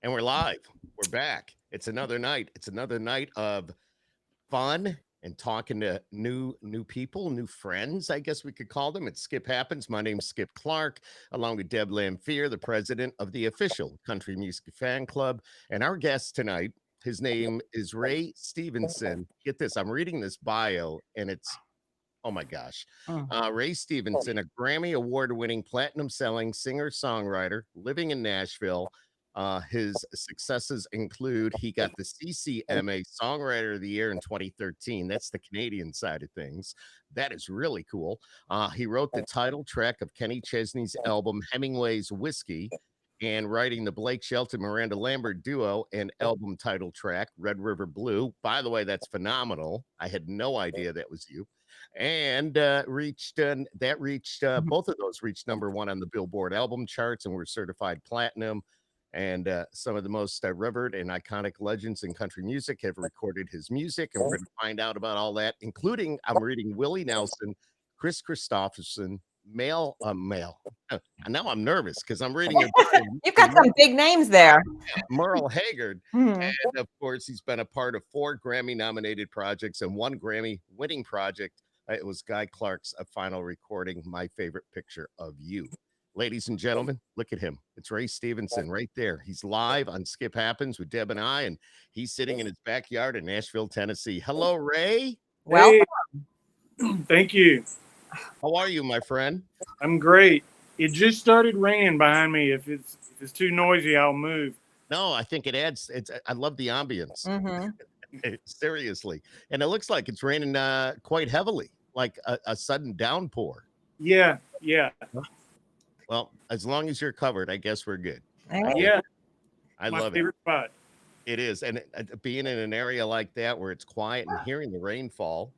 And we're live. We're back. It's another night. It's another night of fun and talking to new people, new friends, I guess we could call them. It's Skip Happens. My name's Skip Clark, along with Deb Lamphere, the president of the official Country Music Fan Club. And our guest tonight, his name is Ray Stephenson. Get this, I'm reading this bio, and it's oh my gosh. Ray Stephenson, a Grammy Award-winning platinum-selling singer-songwriter living in Nashville. His successes include he got the CCMA Songwriter of the Year in 2013. That's the Canadian side of things. That is really cool. He wrote the title track of Kenny Chesney's album Hemingway's Whiskey, and writing the Blake Shelton Miranda Lambert duo and album title track Red River Blue. By the way, that's phenomenal. I had no idea that was you. And reached both of those reached #1 on the Billboard Album Charts and were certified platinum. And some of the most revered and iconic legends in country music have recorded his music, and we're going to find out about all that, including I'm reading Willie Nelson, Kris Kristofferson, male. And now I'm nervous because I'm reading You've got some big names there. Merle Haggard. And of course, he's been a part of 4 Grammy-nominated projects and 1 Grammy-winning project. It was Guy Clark's final recording, My Favorite Picture of You. Ladies and gentlemen, look at him. It's Ray Stephenson right there. He's live on Skip Happens with Deb and I, and he's sitting in his backyard in Nashville, Tennessee. Hello, Ray. Welcome. Hey. Thank you. How are you, my friend? I'm great. It just started raining behind me. If it's too noisy, I'll move. No, I think it adds. I love the ambience. Seriously, and it looks like it's raining quite heavily, like a sudden downpour. Yeah. Well, as long as you're covered, I guess we're good. Yeah, I my love favorite spot. It is, and being in an area like that where it's quiet and hearing the rainfall,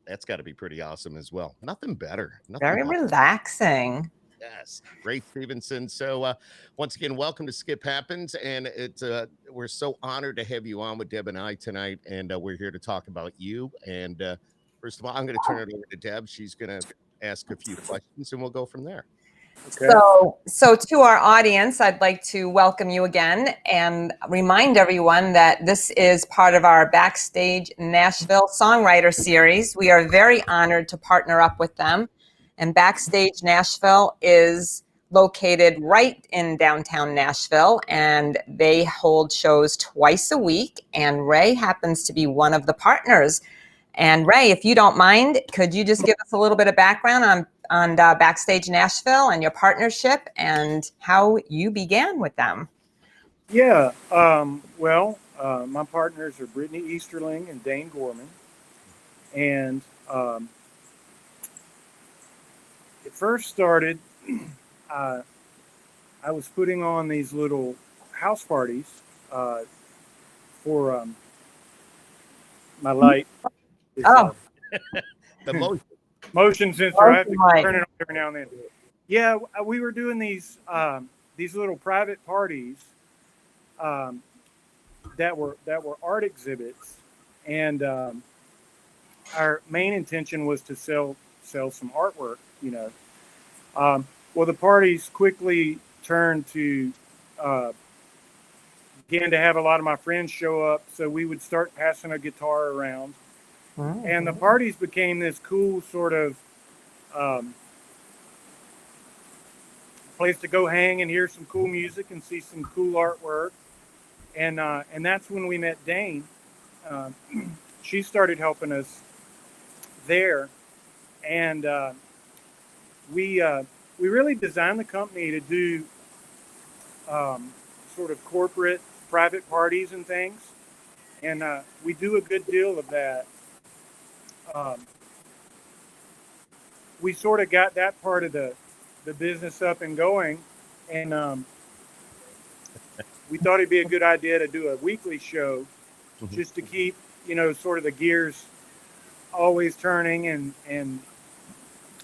that's got to be pretty awesome as well. Nothing better. Very relaxing. Yes, Ray Stephenson. So once again, welcome to Skip Happens, and we're so honored to have you on with Deb and I tonight, and we're here to talk about you. And first of all, I'm going to turn it over to Deb. She's going to ask a few questions, and we'll go from there. Okay. So to our audience, I'd like to welcome you again and remind everyone that this is part of our Backstage Nashville Songwriter Series. We are very honored to partner up with them. And Backstage Nashville is located right in downtown Nashville, and they hold shows twice a week. And Ray happens to be one of the partners. And Ray, if you don't mind, could you just give us a little bit of background on Backstage Nashville and your partnership and how you began with them? Yeah. My partners are Brittany Easterling and Dane Gorman. And it first started, I was putting on these little house parties for my light. The motion sensor. I have to turn it on every now and then. Yeah, we were doing these little private parties that were art exhibits, and our main intention was to sell some artwork. Well, the parties quickly turned to began to have a lot of my friends show up, so we would start passing a guitar around. And the parties became this cool sort of place to go hang and hear some cool music and see some cool artwork. And that's when we met Dane. She started helping us there, and we really designed the company to do sort of corporate private parties and things, and we do a good deal of that. We sort of got that part of the business up and going, and we thought it'd be a good idea to do a weekly show just to keep, sort of the gears always turning and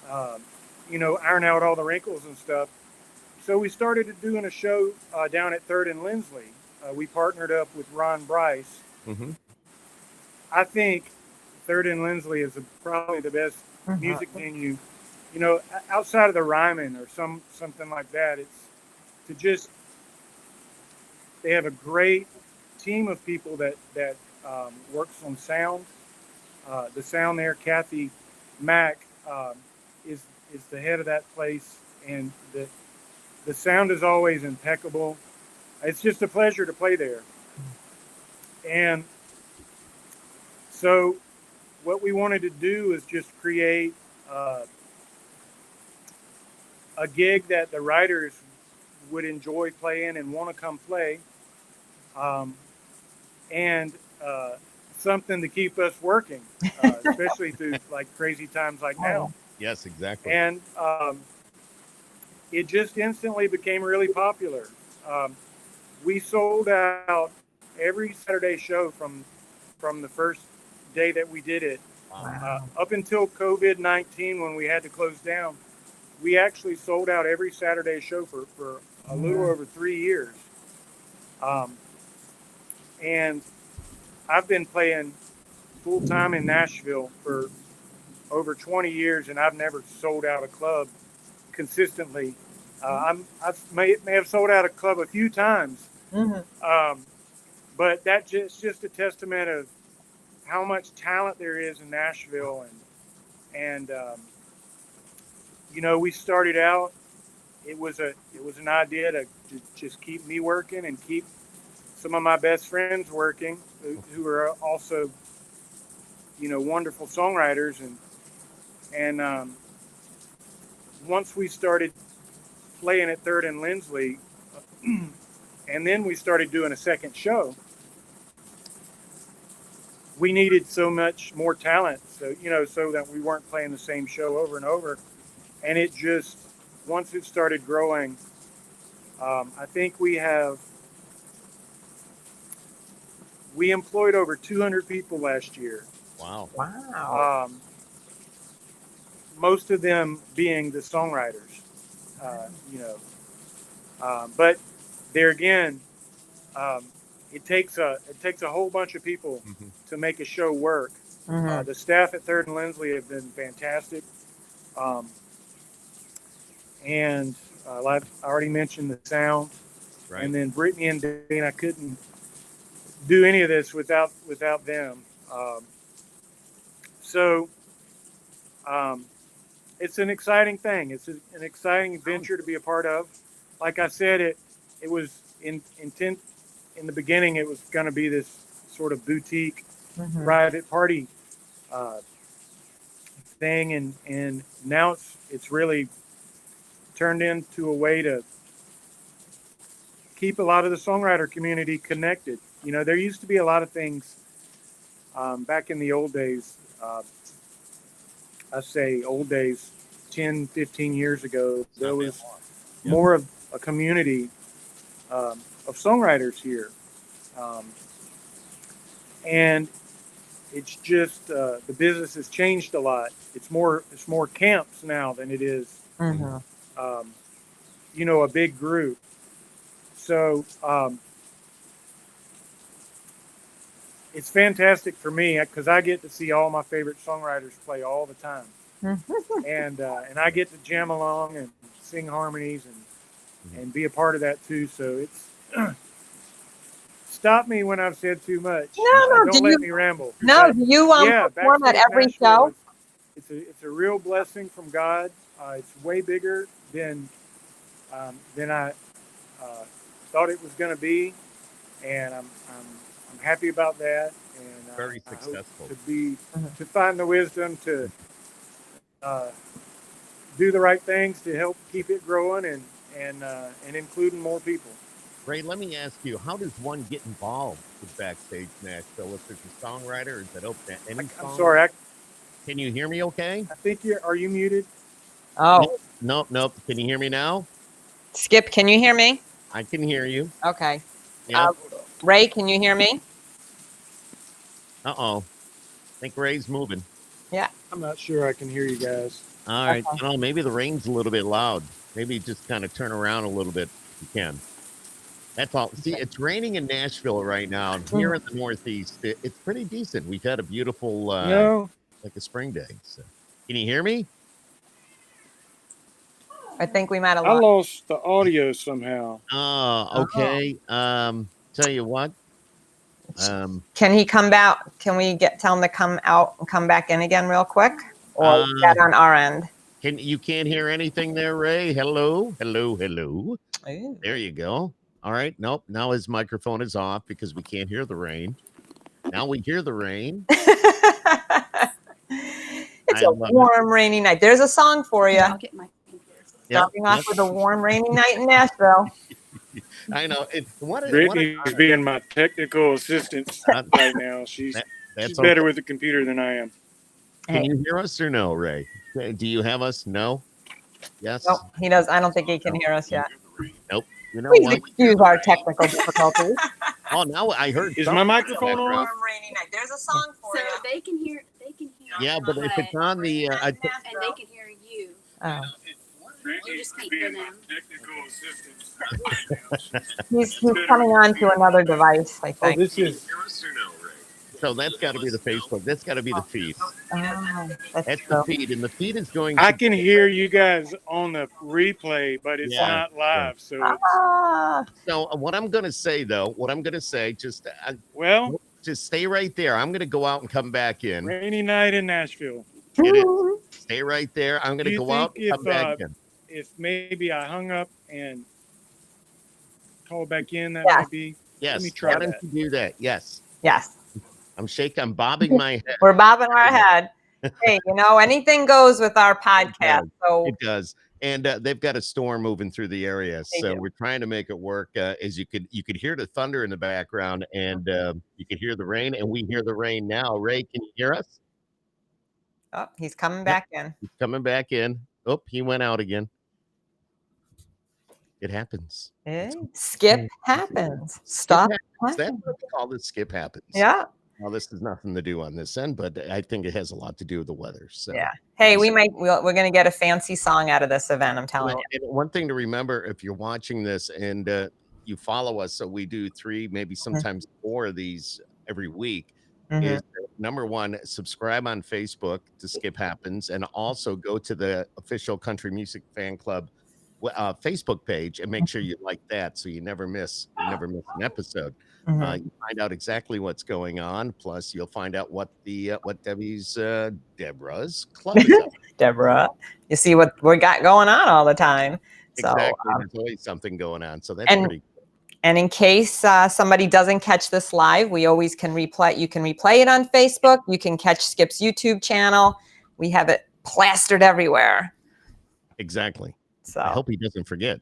iron out all the wrinkles and stuff. So we started doing a show down at 3rd and Lindsley. We partnered up with Ron Bryce. I think 3rd and Lindsley is probably the best music venue, outside of the Ryman or something like that. It's to just they have a great team of people that works on sound. The sound there, Kathy Mack, is the head of that place, and the sound is always impeccable. It's just a pleasure to play there. And so what we wanted to do is just create a gig that the writers would enjoy playing and want to come play, and something to keep us working, especially through like crazy times like now. Yes, exactly. And it just instantly became really popular. We sold out every Saturday show from the first day that we did it. Up until COVID-19, when we had to close down, we actually sold out every Saturday show for a little over 3 years. And I've been playing full time in Nashville for over 20 years, and I've never sold out a club consistently. I may have sold out a club a few times, but that's just a testament of how much talent there is in Nashville. And you know, we started out, it was an idea to just keep me working and keep some of my best friends working, who are also, you know, wonderful songwriters. And once we started playing at 3rd and Lindsley, and then we started doing a second show, we needed so much more talent, so, you know, so that we weren't playing the same show over and over. And it just, once it started growing, I think we employed over 200 people last year. Wow. Most of them being the songwriters, you know. But there again, it takes a whole bunch of people to make a show work. The staff at 3rd and Lindsley have been fantastic. And like I already mentioned, the sound, Right. And then Brittany and Dane, I couldn't do any of this without them. So it's an exciting thing. It's an exciting venture to be a part of. Like I said, it was intent in the beginning. It was going to be this sort of boutique private party thing, and now it's really turned into a way to keep a lot of the songwriter community connected. You know, there used to be a lot of things back in the old days. I say old days, 10, 15 years ago, there was more of a community of songwriters here. And it's just, the business has changed a lot. It's more camps now than it is, you know, a big group. So it's fantastic for me because I get to see all my favorite songwriters play all the time, and I get to jam along and sing harmonies and be a part of that too. So it's stop me when I've said too much. No, don't let me ramble. No, do you perform at every show? It's a real blessing from God. It's way bigger than I thought it was going to be, and I'm happy about that. And very successful to find the wisdom to do the right things to help keep it growing and including more people. Ray, let me ask you, how does one get involved with Backstage Nashville? If there's a songwriter, is it open to any song? I'm sorry. Can you hear me okay? I think are you muted? Oh. Nope. Can you hear me now? Skip, can you hear me? I can hear you. Okay. Yeah. Ray, can you hear me? Uh-oh. I think Ray's moving. Yeah. I'm not sure I can hear you guys. All right. Okay. Oh, maybe the rain's a little bit loud. Maybe just kind of turn around a little bit if you can. That's all. See, it's raining in Nashville right now. And here in the Northeast, it's pretty decent. We've had a beautiful, like a spring day. So. Can you hear me? I think we might have I lost. lost the audio somehow. Oh, okay. Tell you what. Can he come back? Can we tell him to come out and come back in again real quick? Or is that on our end? You can't hear anything there, Ray? Hello? Hello? Ooh. There you go. All right. Nope. Now his microphone is off because we can't hear the rain. Now we hear the rain. It's a warm, rainy night. There's a song for you. I'll get my computer. Starting off with a warm, rainy night in Nashville. I know. Brittany's being my technical assistant right now. She's better with the computer than I am. Can you hear us or no, Ray? Do you have us? No? Yes? Nope, he does. I don't think he can hear us yet. Nope. You know Please what? excuse our technical difficulties. Oh, now I heard. Is my microphone on? Warm, rainy night. There's a song for So you. they can hear. Yeah, but if it's on the, and they can hear you. Oh. You just speak for them. He's coming on to another device, I think. Oh, this is. So that's got to be the Facebook. That's got to be the feed. Oh, That's the feed, and the feed is going. I can hear you guys on the replay, but it's not live. So, so what I'm going to say, though, just stay right there. I'm going to go out and come back in. Rainy night in Nashville. It is. Stay right there. I'm going to go out and come back in. If maybe I hung up and called back in, that might be. Yes. Let me try Why don't you do that? Yes. Yes. I'm bobbing my head. We're bobbing our head. Hey, anything goes with our podcast. So it does. And they've got a storm moving through the area, so we're trying to make it work. As you could hear the thunder in the background, and you can hear the rain, and we hear the rain now. Ray, can you hear us? Oh, he's coming back in. He's coming back in. Oh, he went out again. It happens. Skip happens. Stop. That's what we call this. Skip happens. Yeah. Well, this has nothing to do on this end, but I think it has a lot to do with the weather. So yeah. Hey, we're going to get a fancy song out of this event. I'm telling you. And one thing to remember, if you're watching this and you follow us, so we do 3, maybe sometimes 4 of these every week. Is number 1, subscribe on Facebook to Skip Happens, and also go to the official Country Music Fan Club Facebook page and make sure you like that, so you never miss an episode. You find out exactly what's going on. Plus, you'll find out what Deborah's club is up. Deborah, you see what we got going on all the time. So, exactly, there's always something going on. So that's pretty cool. And in case somebody doesn't catch this live, we always can replay. You can replay it on Facebook. You can catch Skip's YouTube channel. We have it plastered everywhere. Exactly. So I hope he doesn't forget.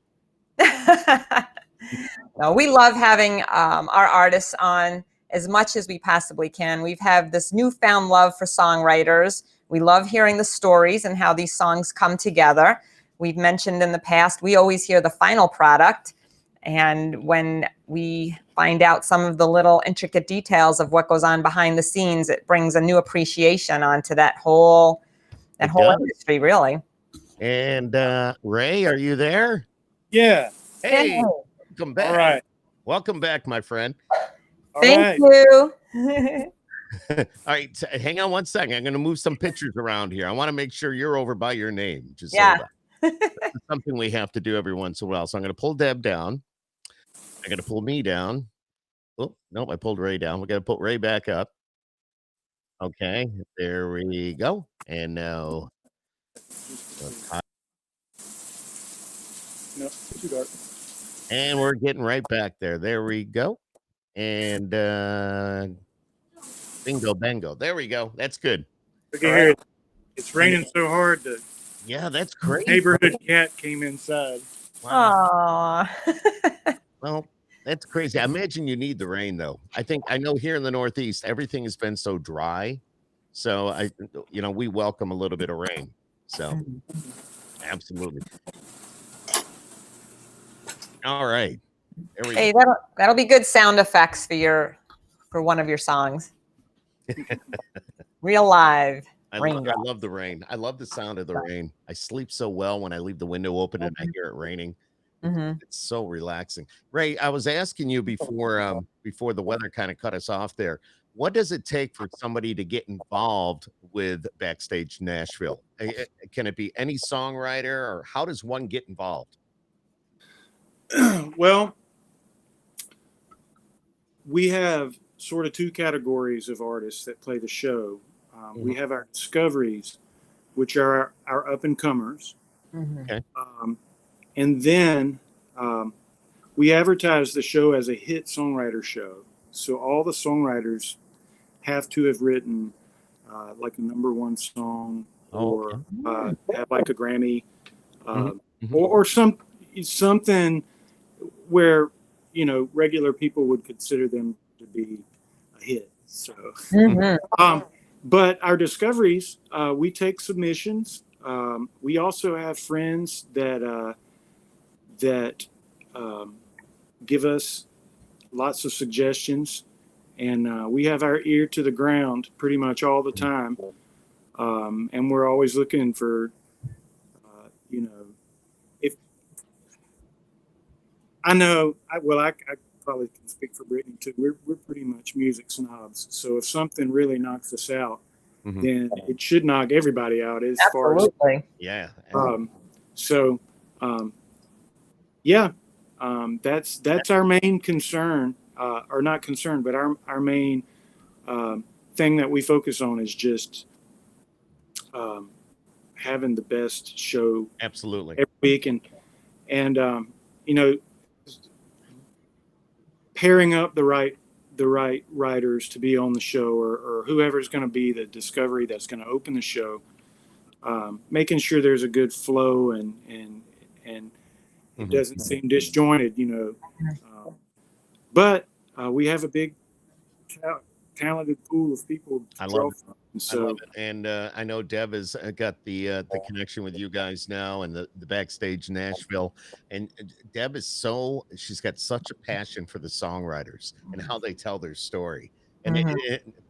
No, we love having our artists on as much as we possibly can. We've had this newfound love for songwriters. We love hearing the stories and how these songs come together. We've mentioned in the past, we always hear the final product. And when we find out some of the little intricate details of what goes on behind the scenes, it brings a new appreciation onto that whole industry, really. And Ray, are you there? Yeah. Hey, welcome back. All right. Welcome back, my friend. Thank you. All right, so hang on one second. I'm going to move some pictures around here. I want to make sure you're over by your name. Just something we have to do every once in a while. So I'm going to pull Deb down. I'm going to pull me down. Oh, nope, I pulled Ray down. We're going to put Ray back up. Okay, there we go. And now, no, too dark. And we're getting right back there. There we go. And bingo, bango. There we go. That's good. Look at here. It's raining so hard that that's great. Neighborhood cat came inside. Wow. Well, that's crazy. I imagine you need the rain, though. I know here in the Northeast, everything has been so dry. So we welcome a little bit of rain. So absolutely. All right. There we Hey, go. that'll be good sound effects for one of your songs. Real live. I love the rain. I love the sound of the rain. I sleep so well when I leave the window open and I hear it raining. It's so relaxing. Ray, I was asking you before the weather kind of cut us off there. What does it take for somebody to get involved with Backstage Nashville? Can it be any songwriter, or how does one get involved? Well, we have sort of two categories of artists that play the show. We have our discoveries, which are our up and comers. Okay. And then we advertise the show as a hit songwriter show. So all the songwriters have to have written like a #1 song, or have like a Grammy, or something where, you know, regular people would consider them to be a hit. So, but our discoveries, we take submissions. We also have friends that give us lots of suggestions, and we have our ear to the ground pretty much all the time. And we're always looking for, you know, if I know, I probably can speak for Brittany too. We're pretty much music snobs. So if something really knocks us out, then it should knock everybody out as far as. Yeah. That's our main concern, or not concern, but our main thing that we focus on is just having the best show Absolutely every week, and you know, pairing up the right writers to be on the show, or whoever's going to be the discovery that's going to open the show, making sure there's a good flow and it doesn't seem disjointed, you know. But we have a big talented pool of people to draw from. So, I love it. And I know Deb has got the connection with you guys now, and the Backstage Nashville. And Deb is she's got such a passion for the songwriters and how they tell their story. And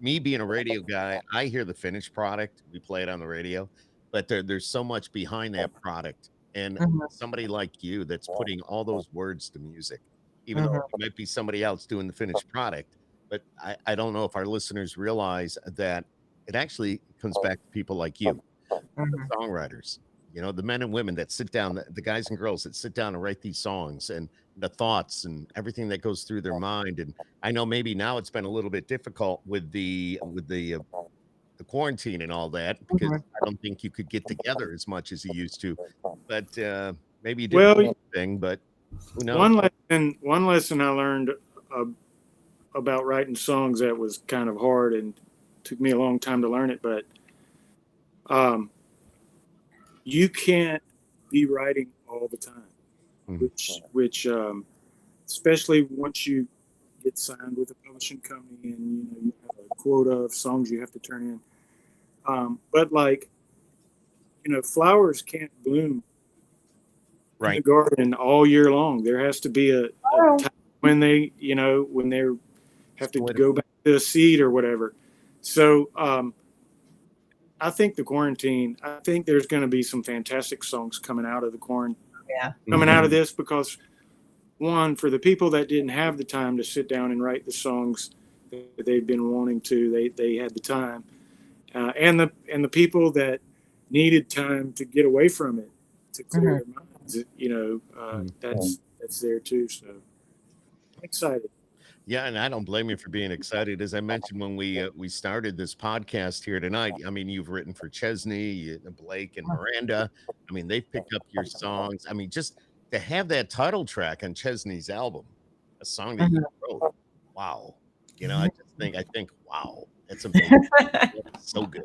me being a radio guy, I hear the finished product. We play it on the radio, but there's so much behind that product. And somebody like you that's putting all those words to music, even though it might be somebody else doing the finished product. But I don't know if our listeners realize that it actually comes back to people like you, the songwriters, you know, the men and women that sit down, the guys and girls that sit down and write these songs, and the thoughts and everything that goes through their mind. And I know maybe now it's been a little bit difficult with the quarantine and all that, because I don't think you could get together as much as you used to. But maybe you did anything, but who knows? One lesson I learned about writing songs that was kind of hard and took me a long time to learn it, but you can't be writing all the time, which especially once you get signed with a publishing company and you have a quota of songs you have to turn in. But like, flowers can't bloom in the garden all year long. There has to be a time when they have to go back to a seed or whatever. So I think I think there's going to be some fantastic songs coming out of the coming out of this, because one, for the people that didn't have the time to sit down and write the songs that they've been wanting to, they had the time, and the people that needed time to get away from it, to clear their minds, that's there too. So I'm excited. Yeah, and I don't blame you for being excited. As I mentioned when we started this podcast here tonight, I mean, you've written for Chesney, Blake, and Miranda. I mean, they've picked up your songs. I mean, just to have that title track on Chesney's album, a song that you wrote, wow. I think, wow, that's amazing. So good,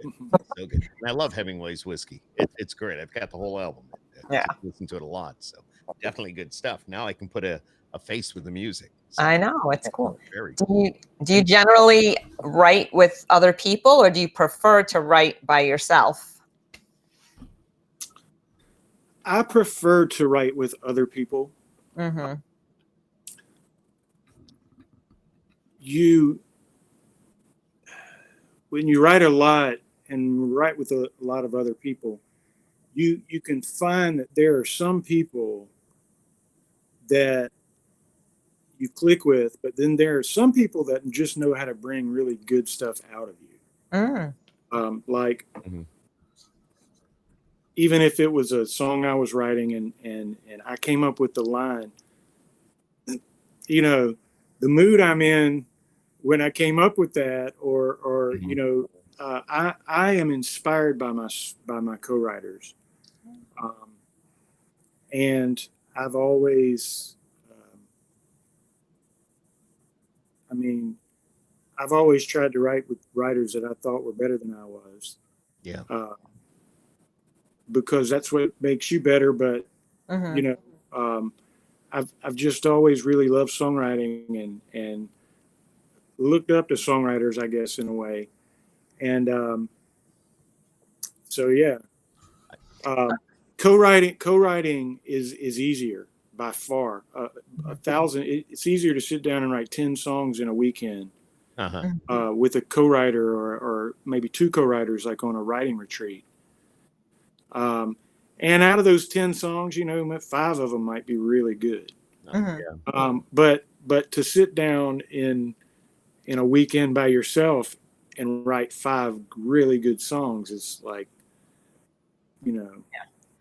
so good. And I love Hemingway's whiskey. It's great. I've got the whole album. I listen to it a lot, so definitely good stuff. Now I can put a face with the music. So, I know, it's cool. Very cool. Do you generally write with other people, or do you prefer to write by yourself? I prefer to write with other people. Mm-hmm. When you write a lot and write with a lot of other people, you can find that there are some people that you click with, but then there are some people that just know how to bring really good stuff out of you. Like even if it was a song I was writing and I came up with the line, you know, the mood I'm in when I came up with that, or you know, I am inspired by my co-writers, and I've always, I mean, I've always tried to write with writers that I thought were better than I was. Yeah. Because that's what makes you better. But you know, I've just always really loved songwriting and looked up to songwriters, I guess, in a way. And so yeah, co-writing is easier by far. It's easier to sit down and write 10 songs in a weekend with a co-writer or maybe 2 co-writers, like on a writing retreat. And out of those 10 songs, you know, 5 of them might be really good. But to sit down in a weekend by yourself and write 5 really good songs is like, you know.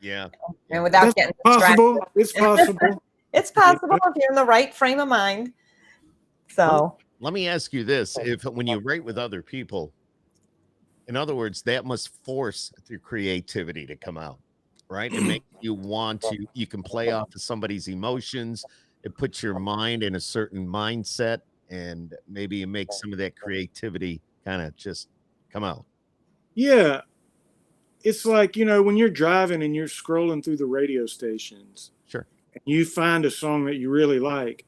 Yeah. And without getting possible, it's possible. It's possible if you're in the right frame of mind. So let me ask you this: if when you write with other people, in other words, that must force your creativity to come out, right? And make you want to. You can play off of somebody's emotions. It puts your mind in a certain mindset, and maybe you make some of that creativity kind of just come out. Yeah. It's like, you know, when you're driving and you're scrolling through the radio stations, sure, and you find a song that you really like,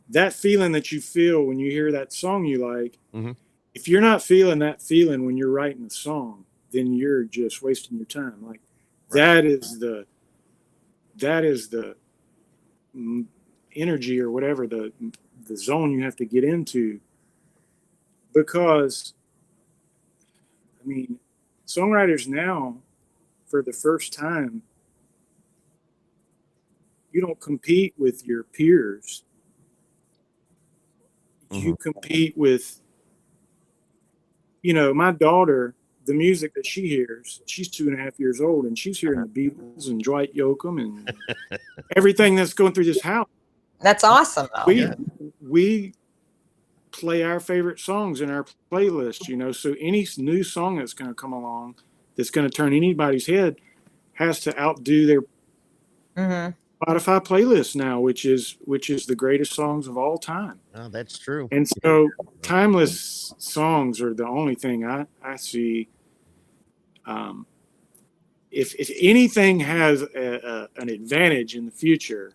that feeling that you feel when you hear that song you like, if you're not feeling that feeling when you're writing the song, then you're just wasting your time. Like that is the energy or whatever, the zone you have to get into, because I mean, songwriters now, for the first time, you don't compete with your peers. You compete with, you know, my daughter, the music that she hears, she's 2.5 years old, and she's hearing the Beatles and Dwight Yoakam and everything that's going through this house. That's awesome, though. We play our favorite songs in our playlist, you know, so any new song that's going to come along that's going to turn anybody's head has to outdo their Spotify playlist now, which is the greatest songs of all time. Oh, that's true. And so timeless songs are the only thing I see. If anything has an advantage in the future,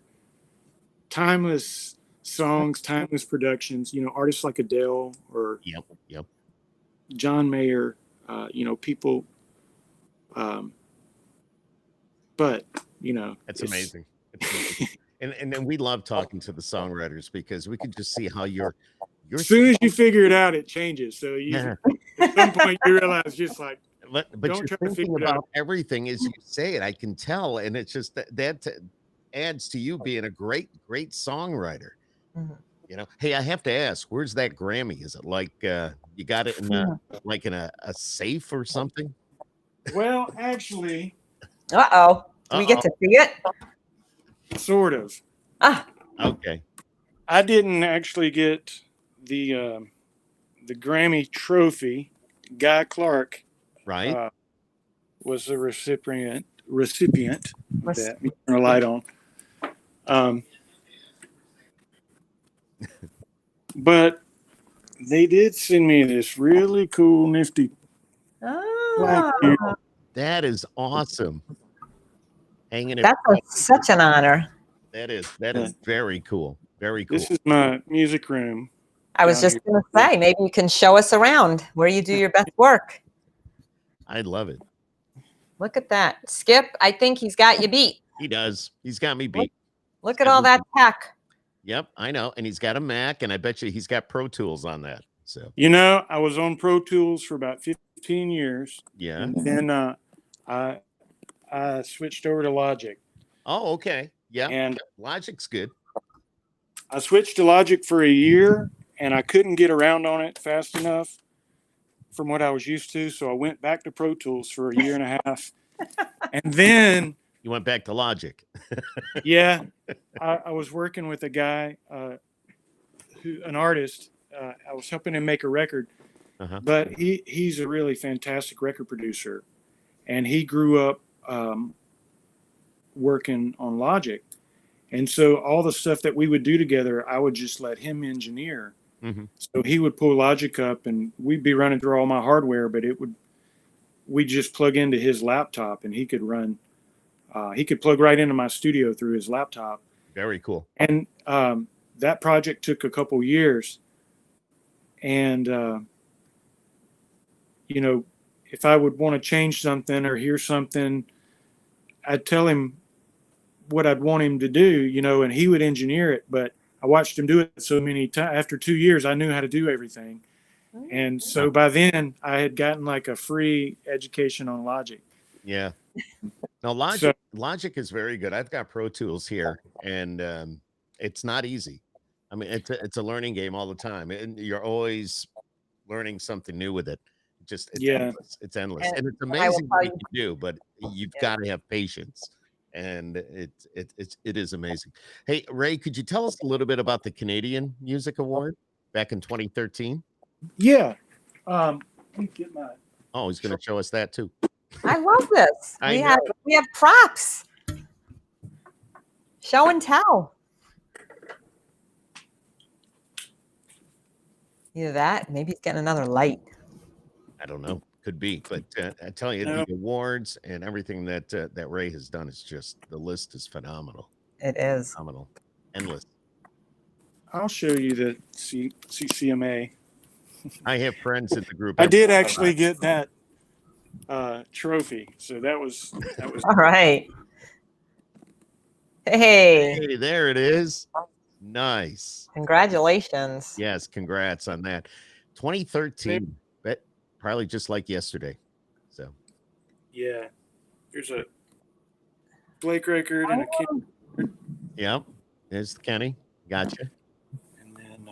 timeless songs, timeless productions, you know, artists like Adele or John Mayer, you know, people, but you know, it's amazing. It's amazing. And then we love talking to the songwriters because we can just see how you're as soon as you figure it out, it changes. So at some point you realize just like, but you're thinking about everything as you say it. I can tell, and it's just that adds to you being a great songwriter. You know, hey, I have to ask, where's that Grammy? Is it like you got it in a safe or something? Well, actually, do we get to see it? Sort of. Okay. I didn't actually get the Grammy trophy. Guy Clark, right, was the recipient that we turn a light on. But they did send me this really cool, nifty. That is awesome. Hanging it. That's such an honor. That is very cool. Very cool. This is my music room. I was just going to say, maybe you can show us around where you do your best work. I love it. Look at that. Skip, I think he's got you beat. He does. He's got me beat. Look at all that tech. Yep, I know. And he's got a Mac, and I bet you he's got Pro Tools on that. So, you know, I was on Pro Tools for about 15 years. Yeah. And then I switched over to Logic. Oh, okay. Yeah. And Logic's good. I switched to Logic for a year, and I couldn't get around on it fast enough from what I was used to. So I went back to Pro Tools for a year and a half. And then You went back to Logic. yeah, I was working with a guy, an artist. I was helping him make a record, but he's a really fantastic record producer, and he grew up working on Logic, and so all the stuff that we would do together, I would just let him engineer. So he would pull Logic up, and we'd be running through all my hardware, but we'd just plug into his laptop, and he could run. He could plug right into my studio through his laptop. Very cool. And that project took a couple years. And, you know, if I would want to change something or hear something, I'd tell him what I'd want him to do, you know, and he would engineer it. But I watched him do it so many times. After 2 years, I knew how to do everything. And so by then, I had gotten like a free education on Logic. Yeah. No, Logic is very good. I've got Pro Tools here, and it's not easy. I mean, it's a learning game all the time, and you're always learning something new with it. It's endless. It's endless, and it's amazing what you can do, but you've got to have patience, and it is amazing. Hey, Ray, could you tell us a little bit about the Canadian Music Award back in 2013? Yeah. Let me get my. Oh, he's going to show us that too. I love this. We have props. Show and tell. Either that, maybe he's getting another light. I don't know. Could be, but I tell you, the awards and everything that Ray has done is just, the list is phenomenal. It is phenomenal, endless. I'll show you the CCMA. I have friends in the group. I did actually get that trophy, so that was all right. Hey, there it is. Nice. Congratulations. Yes, congrats on that. 2013, but probably just like yesterday. So yeah, there's a Blake record and a Kenny. Yep, there's Kenny. Gotcha. And then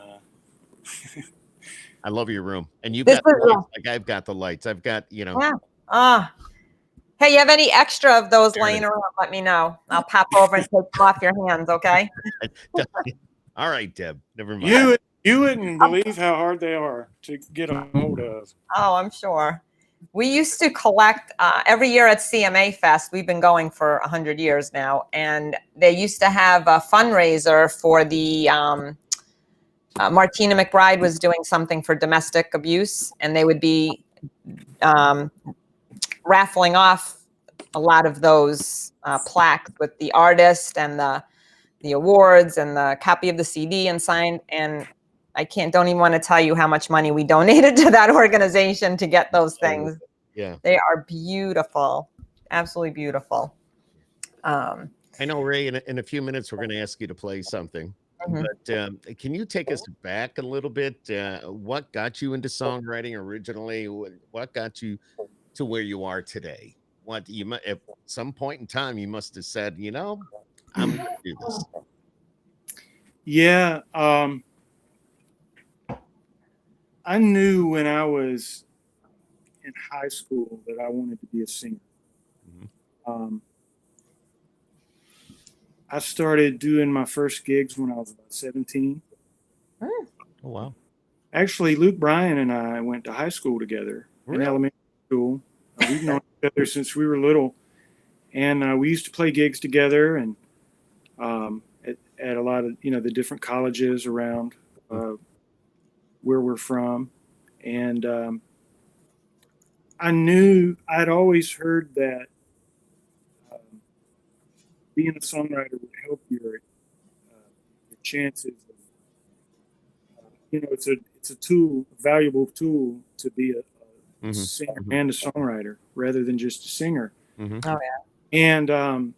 I love your room, and you've got the lights. Like I've got the lights. I've got, you know. Yeah. Hey, you have any extra of those laying around? Let me know. I'll pop over and take them off your hands. Okay. All right, Deb. Never mind. You wouldn't believe how hard they are to get a hold of. Oh, I'm sure. We used to collect every year at CMA Fest. We've been going for 100 years now, and they used to have a fundraiser for the Martina McBride was doing something for domestic abuse, and they would be raffling off a lot of those plaques with the artist and the awards and the copy of the CD and signed. And I don't even want to tell you how much money we donated to that organization to get those things. Yeah, they are beautiful, absolutely beautiful. I know, Ray. In a few minutes, we're going to ask you to play something. But can you take us back a little bit? What got you into songwriting originally? What got you to where you are today? What at some point in time you must have said, you know, I'm going to do this. Yeah, I knew when I was in high school that I wanted to be a singer. I started doing my first gigs when I was about 17. Oh, wow. Actually, Luke Bryan and I went to high school together in elementary school. We've known each other since we were little. And we used to play gigs together and at a lot of, the different colleges around where we're from. And I'd always heard that being a songwriter would help your chances of, it's a tool, a valuable tool to be a singer and a songwriter rather than just a singer. Oh, yeah. And I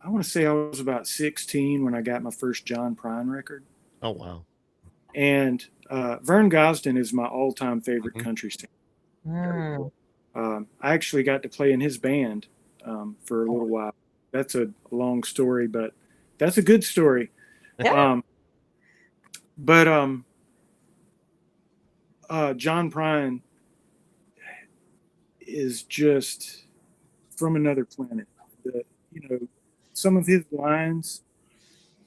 want to say I was about 16 when I got my first John Prine record. Oh, wow. And Vern Gosdin is my all-time favorite country singer. I actually got to play in his band for a little while. that's a long story, but that's a good story. Yeah. John Prine is just from another planet. Some of his lines.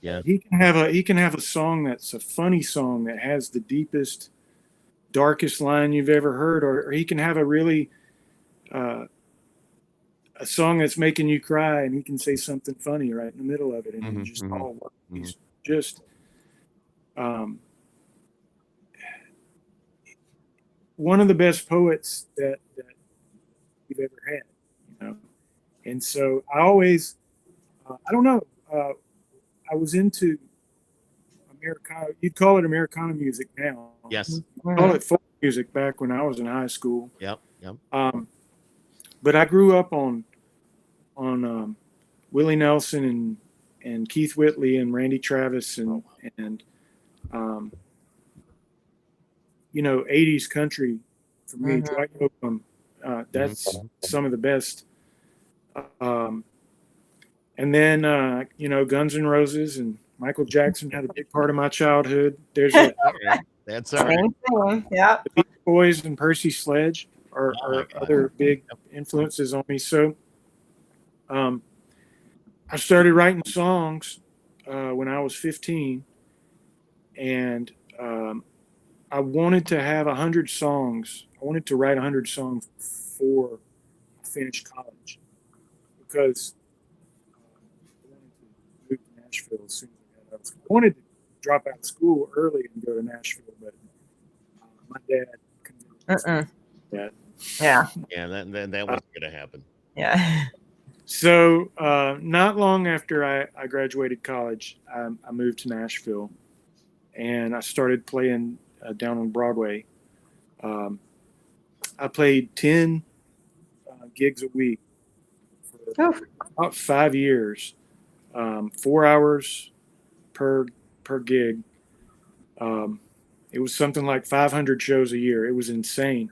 Yeah. He can have a song that's a funny song that has the deepest, darkest line you've ever heard, or he can have a really a song that's making you cry, and he can say something funny right in the middle of it, and it just all works. He's just one of the best poets that we've ever had, And so I always, I don't know, I was into Americana. You'd call it Americana music now. Yes. You'd call it folk music back when I was in high school. Yep. But I grew up on Willie Nelson and Keith Whitley and Randy Travis and 80s country for me. Dwight Yoakam, that's some of the best. And then Guns N' Roses and Michael Jackson had a big part of my childhood. There's that's all right. Yeah. The Beach Boys and Percy Sledge are other big influences on me. So I started writing songs when I was 15, and I wanted to have 100 songs. I wanted to write 100 songs before I finished college, because I wanted to move to Nashville as soon as I wanted to drop out of school early and go to Nashville, but my dad convinced me that. Yeah. Yeah, that wasn't going to happen. Yeah. So not long after I graduated college, I moved to Nashville, and I started playing down on Broadway. I played 10 gigs a week for about 5 years, 4 hours per gig. It was something like 500 shows a year. It was insane.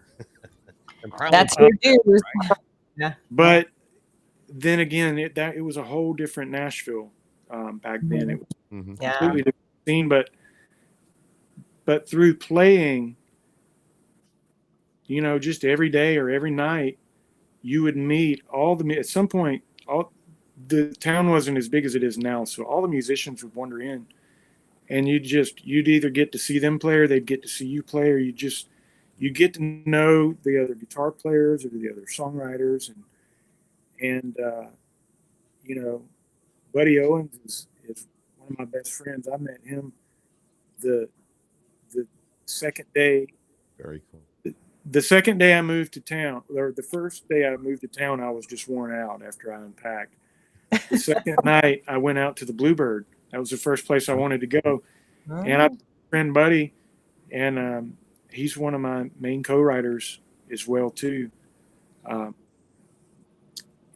That's your dues. Yeah. But then again, it was a whole different Nashville back then. It was completely different scene. But through playing, just every day or every night, you would meet at some point, the town wasn't as big as it is now, so all the musicians would wander in, and you'd either get to see them play, or they'd get to see you play, or you get to know the other guitar players or the other songwriters, and Buddy Owens is one of my best friends. I met him the second day. Very cool. The second day I moved to town, or the first day I moved to town, I was just worn out after I unpacked. The second night I went out to the Bluebird. That was the first place I wanted to go. And I met my friend Buddy, and he's one of my main co-writers as well too.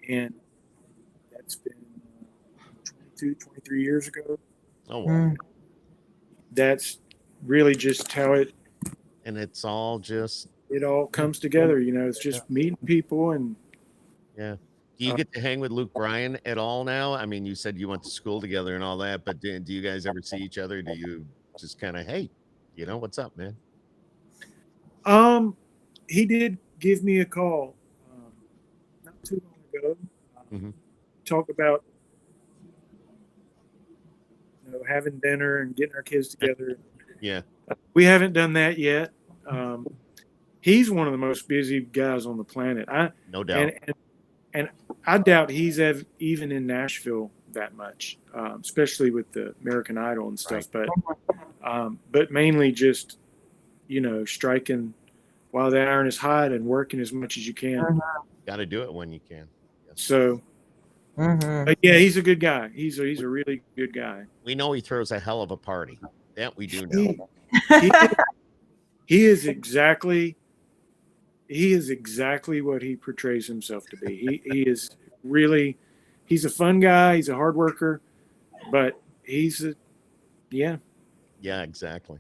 And that's been 22, 23 years ago. Oh, wow. That's really just how it all comes together. It's just meeting people. And do you get to hang with Luke Bryan at all now? I mean, you said you went to school together and all that, but do you guys ever see each other? Do you just kind of, hey, what's up, man? He did give me a call not too long ago. Talk about having dinner and getting our kids together. Yeah. We haven't done that yet. He's one of the most busy guys on the planet. No doubt. And I doubt he's even in Nashville that much, especially with the American Idol and stuff. Right. But mainly just, striking while the iron is hot and working as much as you can. Got to do it when you can. Yes. So, but yeah, he's a good guy. He's a really good guy. We know he throws a hell of a party. That we do know. He is exactly what he portrays himself to be. He's a fun guy. He's a hard worker, but yeah, exactly.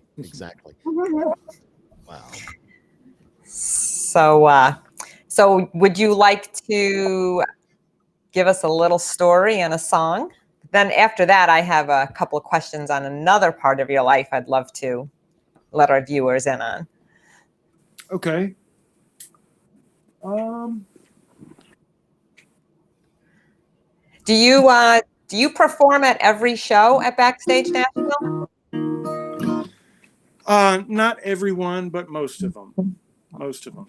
Wow. So would you like to give us a little story and a song. Then after that, I have a couple of questions on another part of your life I'd love to let our viewers in on. Okay. Do you perform at every show at Backstage Nashville? Not everyone, but most of them. Most of them.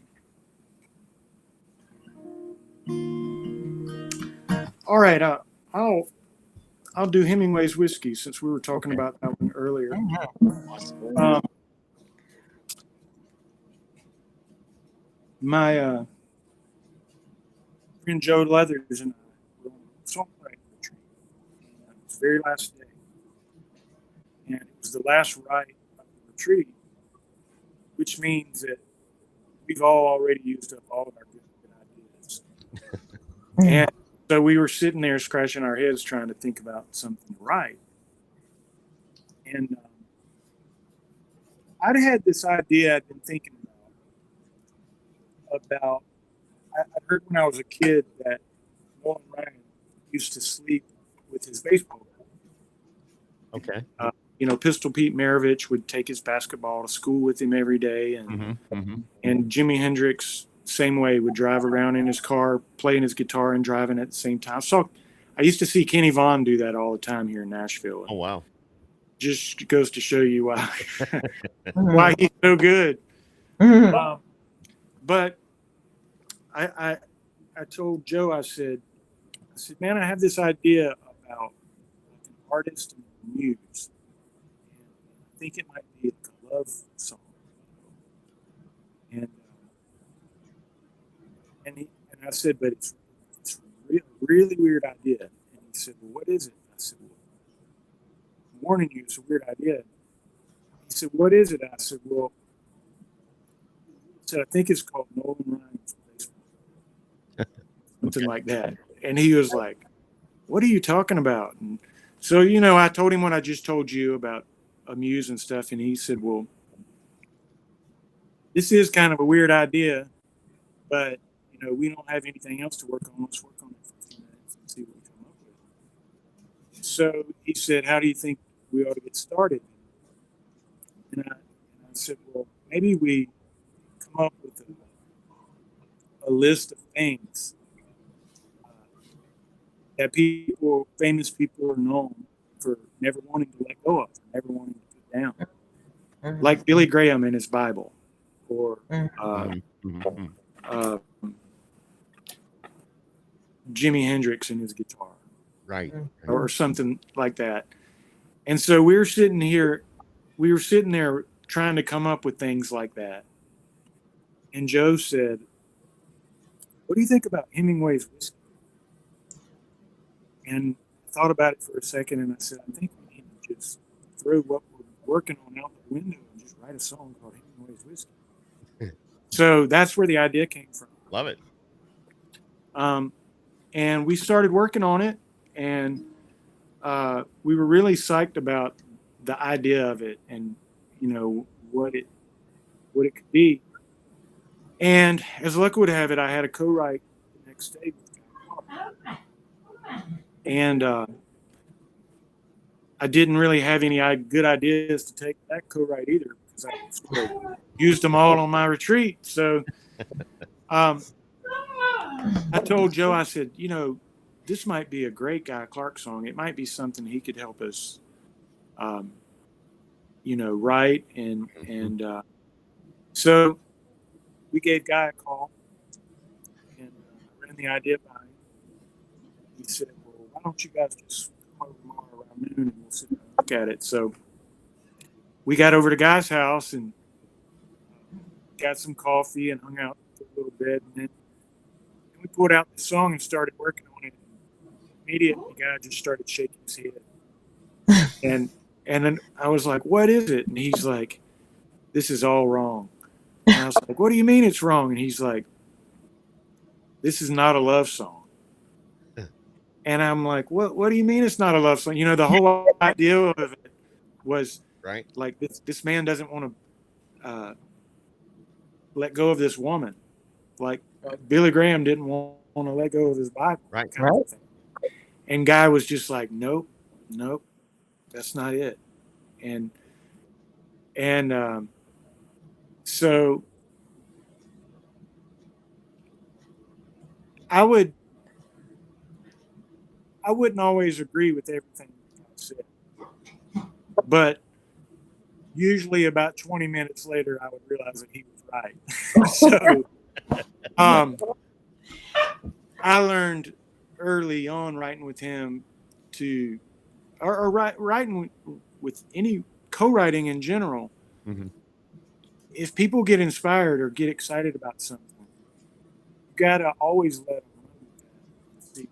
All right. I'll do Hemingway's Whiskey since we were talking about that one earlier. My friend Joe Leathers and I were on a songwriting retreat. It was the very last day. And it was the last rite of the retreat, which means that we've all already used up all of our good ideas. And so we were sitting there scratching our heads trying to think about something to write. And I'd had this idea I'd been thinking about I'd heard when I was a kid that Nolan Ryan used to sleep with his baseball bat. Okay. Pistol Pete Maravich would take his basketball to school with him every day. And and Jimi Hendrix, same way, would drive around in his car, playing his guitar and driving at the same time. So I used to see Kenny Vaughn do that all the time here in Nashville. Oh, wow. Just goes to show you why he's so good. But I told Joe, I said, man, I have this idea about an artist and a muse. I think it might be a love song. And I said, but it's a really weird idea. And he said, well, what is it? I said, well, I'm warning you, it's a weird idea. He said, what is it? I said, well, I think it's called Nolan Ryan's Baseball. Something like that. And he was like, what are you talking about? And so, I told him what I just told you about a muse and stuff. And he said, well, this is kind of a weird idea, but, we don't have anything else to work on. Let's work on it for a few minutes and see what we come up with. So he said, how do you think we ought to get started? And I said, well, maybe we come up with a list of things that famous people are known for never wanting to let go of, never wanting to put down. Like Billy Graham in his Bible, or Jimi Hendrix in his guitar. Right. Or something like that. And so we were sitting there trying to come up with things like that. And Joe said, what do you think about Hemingway's Whiskey? And I thought about it for a second, and I said, I think we need to just throw what we're working on out the window and just write a song called Hemingway's Whiskey. So that's where the idea came from. Love it. And we started working on it, and we were really psyched about the idea of it and, what it could be. And as luck would have it, I had a co-write the next day with Guy. And I didn't really have any good ideas to take that co-write either, because I sort of used them all on my retreat. So I told Joe, I said, this might be a great Guy Clark song. It might be something he could help us, write. And so we gave Guy a call and ran the idea by him. He said, well, why don't you guys just come over tomorrow around noon and we'll sit and look at it. So we got over to Guy's house and got some coffee and hung out for a little bit. And then we pulled out the song and started working on it. Immediately, the guy just started shaking his head. And then I was like, what is it? And he's like, this is all wrong. And I was like, what do you mean it's wrong? And he's like, this is not a love song. And I'm like, what do you mean it's not a love song? The whole idea of it was right, like this man doesn't want to let go of this woman. Like Billy Graham didn't want want to let go of his Bible. Right. kind of thing. And Guy was just like, nope, that's not it. And so I wouldn't always agree with everything that God said, but usually about 20 minutes later, I would realize that he was right. So I learned early on writing with him or writing with any co-writing in general. Mhm. If people get inspired or get excited about something, you gotta always let them run with that. See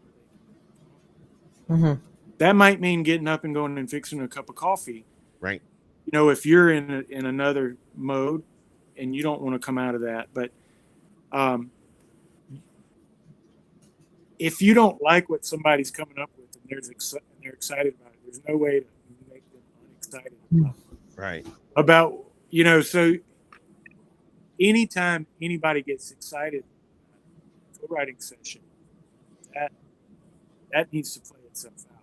where they Mm-hmm. That might mean getting up and going and fixing a cup of coffee. Right. You know, if you're in another mode and you don't want to come out of that, but if you don't like what somebody's coming up with and they're excited about it, there's no way to make them unexcited Right. about you know. So anytime anybody gets excited about a co-writing session, that needs to play itself out.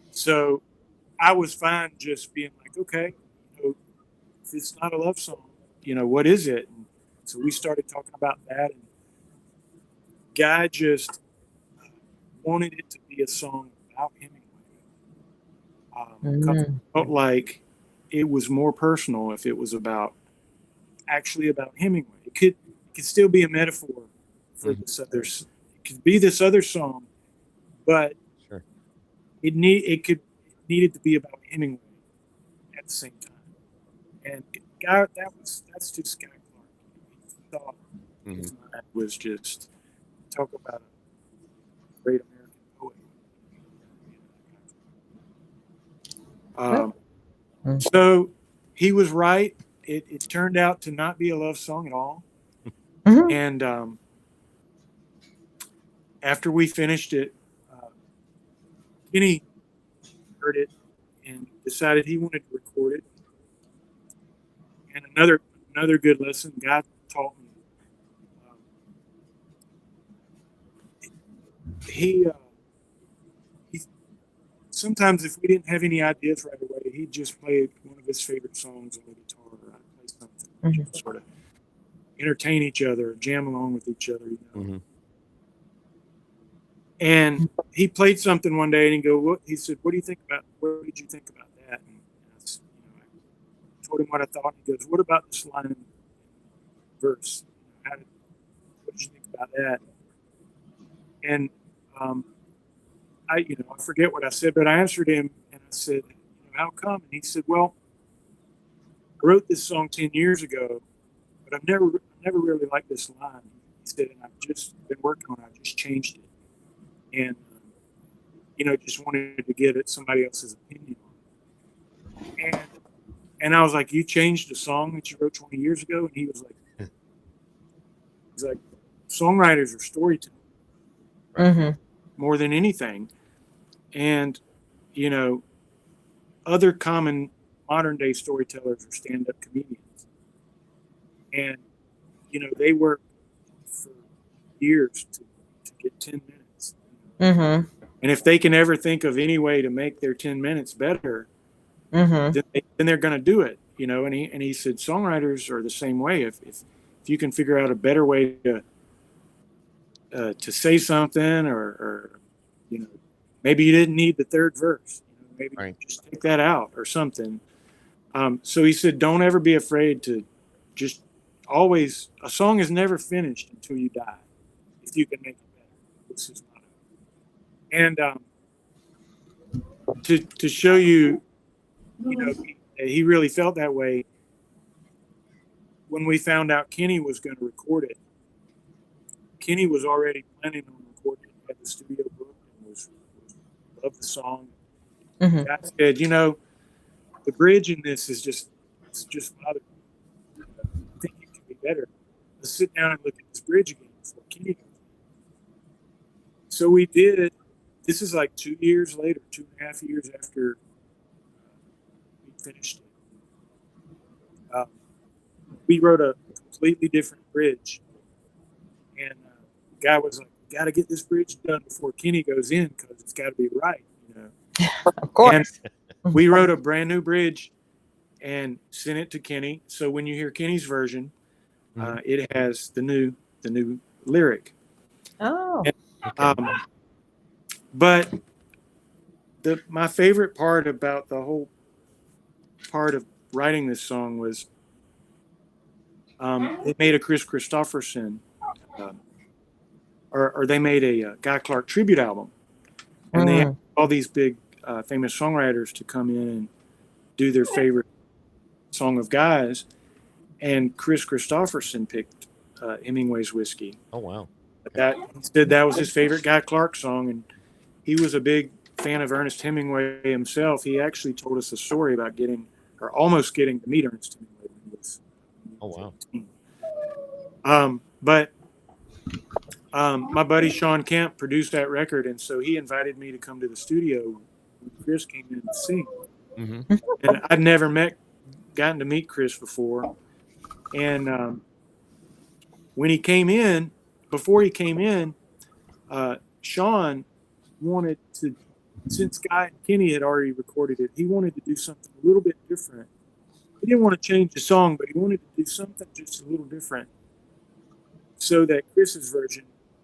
So I was fine just being like, okay, you know, if it's not a love song, you know, what is it? And so we started talking about that, and Guy just wanted it to be a song about Hemingway. Felt like it was more personal if it was actually about Hemingway. It could still be a metaphor for this other. It could be this other song, but Sure. it needed to be about Hemingway at the same time. And Guy, that's just Guy Clark. He thought his mind was just talk about a great American poet. So he was right. It turned out to not be a love song at all. Mm-hmm. And after we finished it, Kenny heard it and decided he wanted to record it. And another good lesson God taught me. He sometimes if we didn't have any ideas right away, he'd just play one of his favorite songs on the guitar, or I'd play something, just sort of entertain each other, jam along with each other, you know. Mm-hmm. And he played something one day, and he said, "What did you think about that?" And I told him what I thought. And he goes, "What about this line in verse? What did you think about that?" And I forget what I said, but I answered him, and I said, "How come?" And he said, "Well, I wrote this song 10 years ago, but I've never really liked this line." He said, "And I've just been working on it. I just changed it. And, just wanted to get somebody else's opinion on it." And I was like, "You changed a song that you wrote 20 years ago?" And he was like, "Songwriters are storytellers more than anything." And, other common modern day storytellers are stand-up comedians. And, they work for years to get 10 minutes. And if they can ever think of any way to make their 10 minutes better, then they're going to do it, And he said songwriters are the same way. If you can figure out a better way to say something, or maybe you didn't need the third verse, maybe just take that out or something. So he said, don't ever be afraid to just always. A song is never finished until you die. If you can make it better, this is not. And to show you, he really felt that way. When we found out Kenny was going to record it, Kenny was already planning on recording it, had the studio booked, and was loved the song. I said, the bridge in this is just bothering me. I think it can be better. Let's sit down and look at this bridge again before Kenny goes. So we did. This is like 2 years later, 2.5 years after we finished it. We wrote a completely different bridge, and guy was like, "Got to get this bridge done before Kenny goes in because it's got to be right." Of course. And we wrote a brand new bridge and sent it to Kenny. So when you hear Kenny's version, it has the new lyric. Oh. And, but my favorite part about the whole part of writing this song was they made a Kris Kristofferson, or they made a Guy Clark tribute album, and they had all these big famous songwriters to come in and do their favorite song of Guy's, and Kris Kristofferson picked Hemingway's Whiskey. Oh wow! He said that was his favorite Guy Clark song, and he was a big fan of Ernest Hemingway himself. He actually told us a story about almost getting to meet Ernest Hemingway when he was. Oh wow! But my buddy Sean Kemp produced that record, and so he invited me to come to the studio when Kris came in to sing. Mm-hmm. And I'd never gotten to meet Kris before, and when he came in, before he came in, Sean wanted to, since Guy and Kenny had already recorded it, he wanted to do something a little bit different. He didn't want to change the song, but he wanted to do something just a little different so that Kris's version,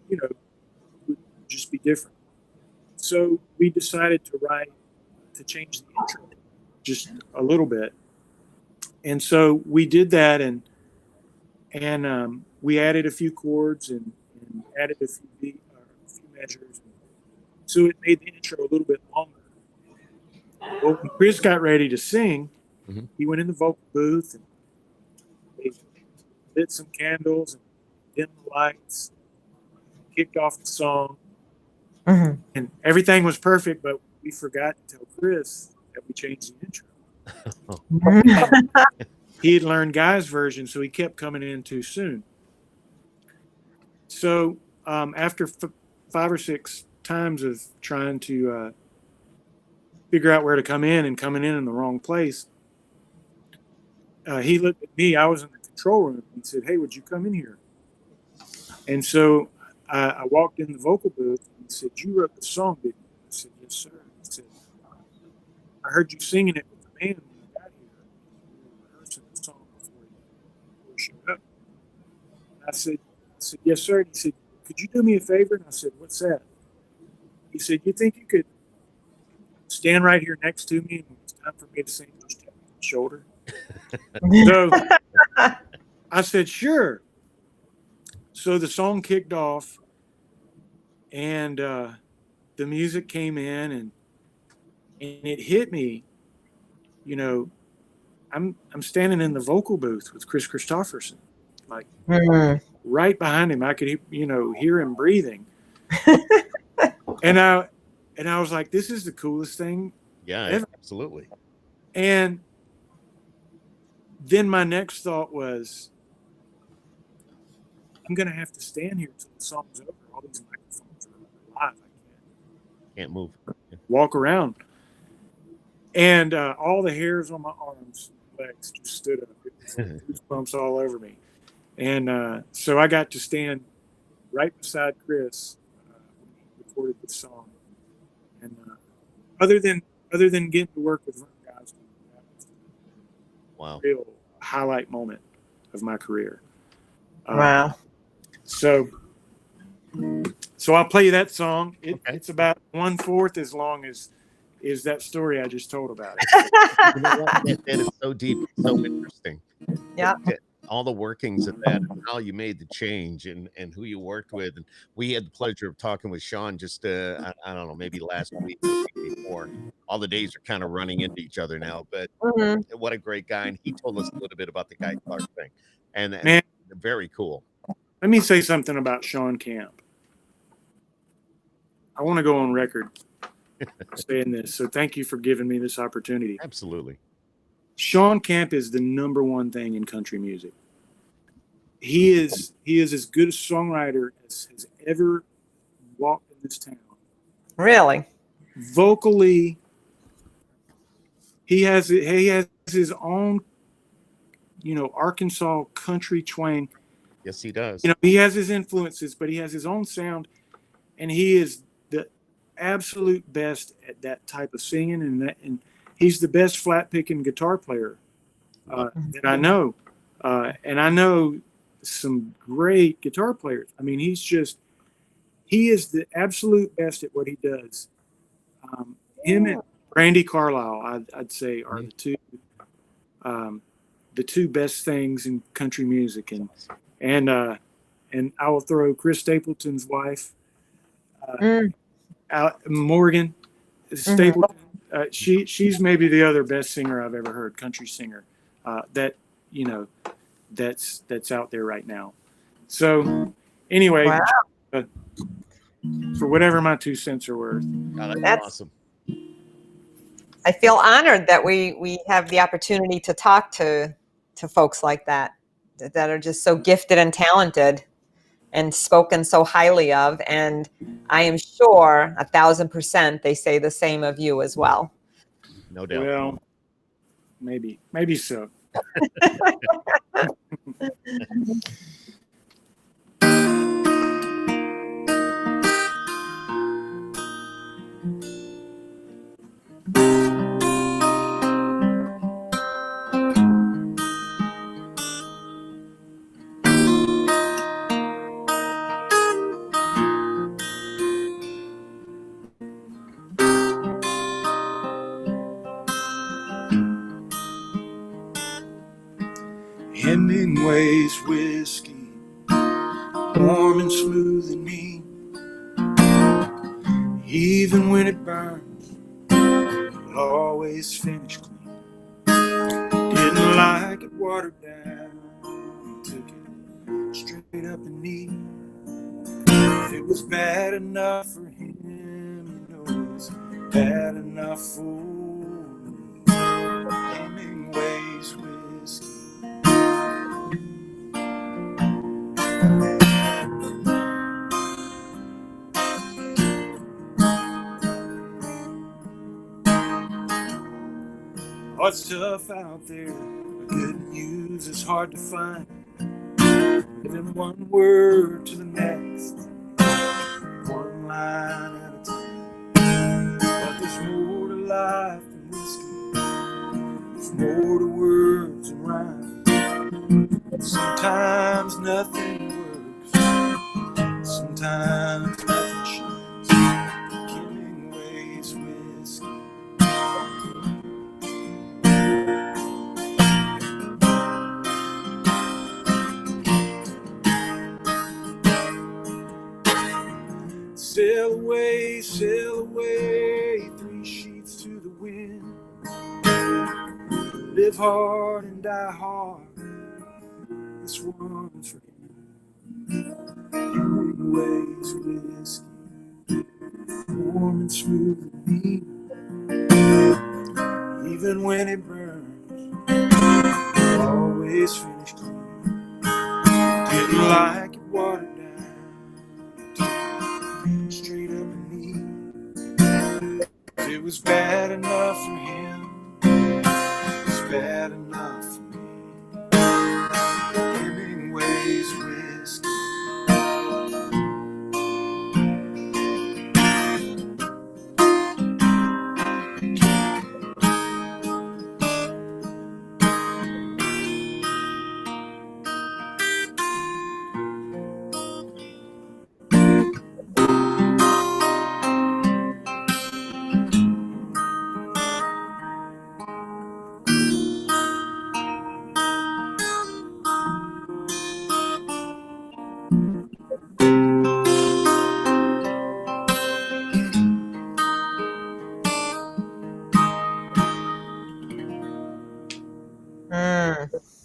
would just be different. So we decided to change the intro just a little bit. And so we did that, and we added a few chords and added a few measures. So it made the intro a little bit longer. Well, when Kris got ready to sing, he went in the vocal booth and they lit some candles and dimmed the lights, kicked off the song, and everything was perfect, but we forgot to tell Kris that we changed the intro. He had learned Guy's version, so he kept coming in too soon. So after 5 or 6 times of trying to figure out where to come in and coming in the wrong place, he looked at me. I was in the control room. He said, "Hey, would you come in here?" And so I walked in the vocal booth, and he said, "You wrote the song, didn't you?" I said, "Yes, sir." He said, "I heard you singing it with the band when you got here. You were rehearsing the song before you showed up." And I said, "Yes, sir." And he said, "Could you do me a favor?" And I said, "What's that?" He said, "You think you could stand right here next to me, and when it's time for me to sing, just tap me on the shoulder?" So I said, "Sure." So the song kicked off, and the music came in, and it hit me. I'm standing in the vocal booth with Kris Kristofferson, like right behind him. I could hear him breathing, and I was like, "This is the coolest thing." Yeah, ever. absolutely. And then my next thought was, I'm going to have to stand here until the song's over. All these microphones are live. I Can't move. walk around. And all the hairs on my arms and legs just stood up. It was goosebumps all over me. And so I got to stand right beside Kris when he recorded this song. And other than getting to work with guys, that was Wow. a real highlight moment of my career. Wow. So I'll play you that song. It's about 1/4 as long as that story I just told about it. You know what? That is so deep, so interesting. Yeah. All the workings of that and how you made the change and who you worked with. And we had the pleasure of talking with Sean just, I don't know, maybe last week or the week before. All the days are kind of running into each other now, but what a great guy. And he told us a little bit about the Guy Clark thing. And Man, very cool. let me say something about Sean Kemp. I want to go on record saying this, so thank you for giving me this opportunity. Absolutely. Sean Kemp is the number one thing in country music. He is as good a songwriter as has ever walked in this town. Really? Vocally, he has his own, Arkansas country twang. Yes, he does. You know, he has his influences, but he has his own sound, and he is the absolute best at that type of singing, and he's the best flat picking guitar player that I know, and I know some great guitar players. I mean, he is the absolute best at what he does. Him and Randy Carlisle, I'd say, are the two best things in country music, and I will throw Chris Stapleton's wife, Morgan Stapleton. She's maybe the other best singer I've ever heard, country singer, that you know, that's out there right now. So anyway, for whatever my 2 cents are worth. That's awesome. I feel honored that we have the opportunity to talk to folks like that are just so gifted and talented and spoken so highly of. And I am sure 1,000% they say the same of you as well. No doubt. Well, maybe so. Hemingway's whiskey, warm and smooth and neat. Even when it burns, it'll always finish clean. Didn't like it watered down, took it straight up and neat. If it was bad enough for him, you know it was bad enough for me. Hemingway's whiskey. Oh, it's tough out there, but good news is hard to find. Living one word to the next, one line at a time. But there's more to life than whiskey. There's more to words and rhymes. Sometimes nothing works. Sometimes nothing shines. Hemingway's whiskey. Sail away, 3 sheets to the wind. Live hard and die hard. This one's for him. Hemingway's whiskey, warm and smooth and neat. Even when it burns, always finish clean. Didn't like it watered down, straight up and neat. It was bad enough for him, it was bad enough for me. Hemingway's whiskey.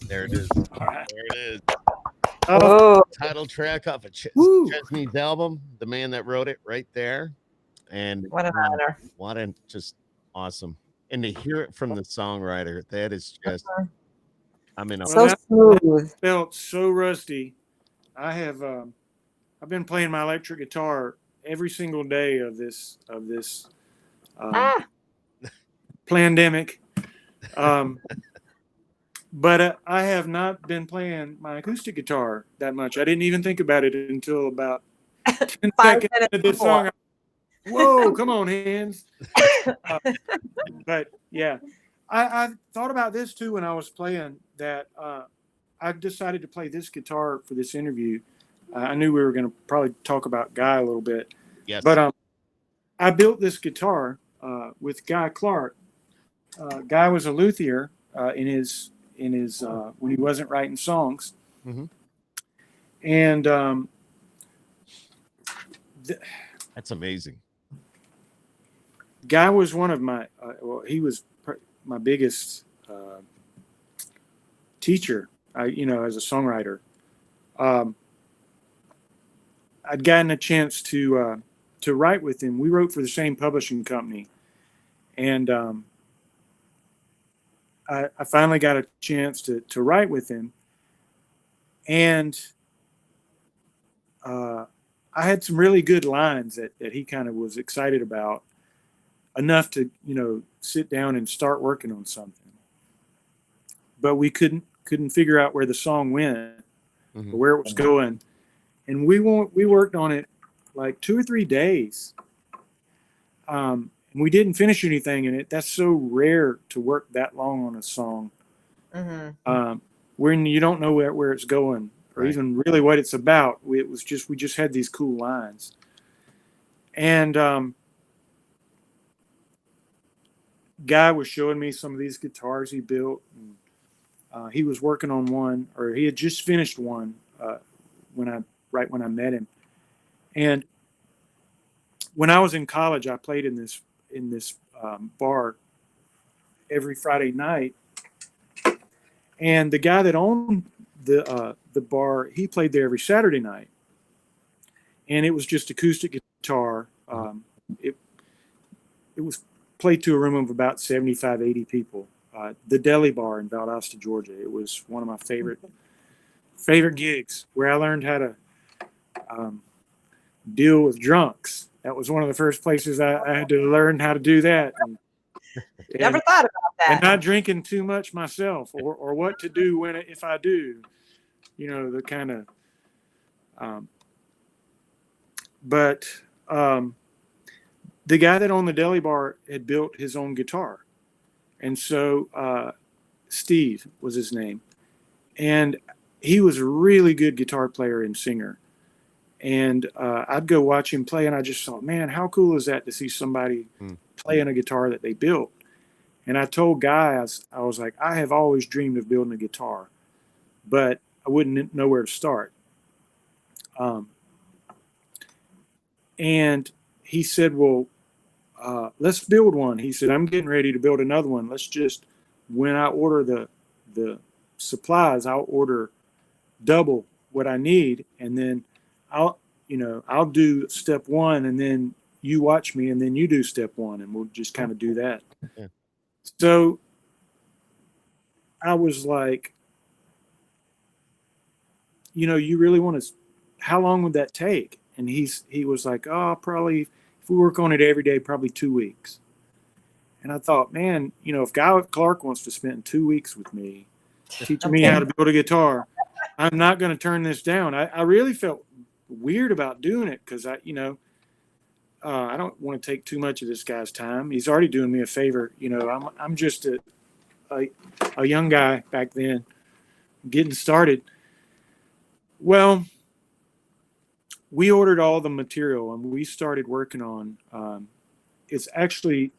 There it is. There it is. Oh, Title track off of Chesney's album, the man that wrote it, right there. And what an honor. what a just awesome. And to hear it from the songwriter, that is just I mean, So smooth. Felt so rusty. I've been playing my electric guitar every single day of this pandemic. But I have not been playing my acoustic guitar that much. I didn't even think about it until about 10 5 seconds minutes into this before. song. Whoa, come on, hands. But yeah, I thought about this too when I was playing that. I decided to play this guitar for this interview. I knew we were going to probably talk about Guy a little bit. Yes. But I built this guitar with Guy Clark. Guy was a luthier in his when he wasn't writing songs. Mm-hmm. And That's amazing. Guy was one of my he was my biggest teacher. As a songwriter. I'd gotten a chance to write with him. We wrote for the same publishing company, and I finally got a chance to write with him, and I had some really good lines that he kind of was excited about, enough to sit down and start working on something. But we couldn't figure out where the song went, or where it was going, and we worked on it like 2 or 3 days. And we didn't finish anything in it. That's so rare to work that long on a song, when you don't know where it's going, or even really what it's about. We just had these cool lines, and Guy was showing me some of these guitars he built. And, he was working on one, or he had just finished one when I met him. And when I was in college, I played in this bar every Friday night. And the guy that owned the bar, he played there every Saturday night. And it was just acoustic guitar. It was played to a room of about 75, 80 people. The Deli Bar in Valdosta, Georgia. It was one of my favorite gigs, where I learned how to deal with drunks. That was one of the first places I had to learn how to do that. Never thought about that. And not drinking too much myself, or what to do if I do. The kind of. But the guy that owned the Deli Bar had built his own guitar. And so Steve was his name. And he was a really good guitar player and singer. And I'd go watch him play, and I just thought, man, how cool is that to see somebody playing a guitar that they built? And I told Guy, I was like, I have always dreamed of building a guitar, but I wouldn't know where to start. And he said, well, let's build one. He said, I'm getting ready to build another one. Let's just, when I order the supplies, I'll order double what I need. And then I'll do step one, and then you watch me, and then you do step one, and we'll just kind of do that. Yeah. So I was like, you really want to, how long would that take? And he was like, oh, probably, if we work on it every day, probably 2 weeks. And I thought, man, if Guy Clark wants to spend 2 weweeks with me, teaching me how to build a guitar, I'm not going to turn this down. I really felt weird about doing it, because I don't want to take too much of this guy's time. He's already doing me a favor. I'm just a young guy back then, getting started. Well, we ordered all the material, and we started working on. It's actually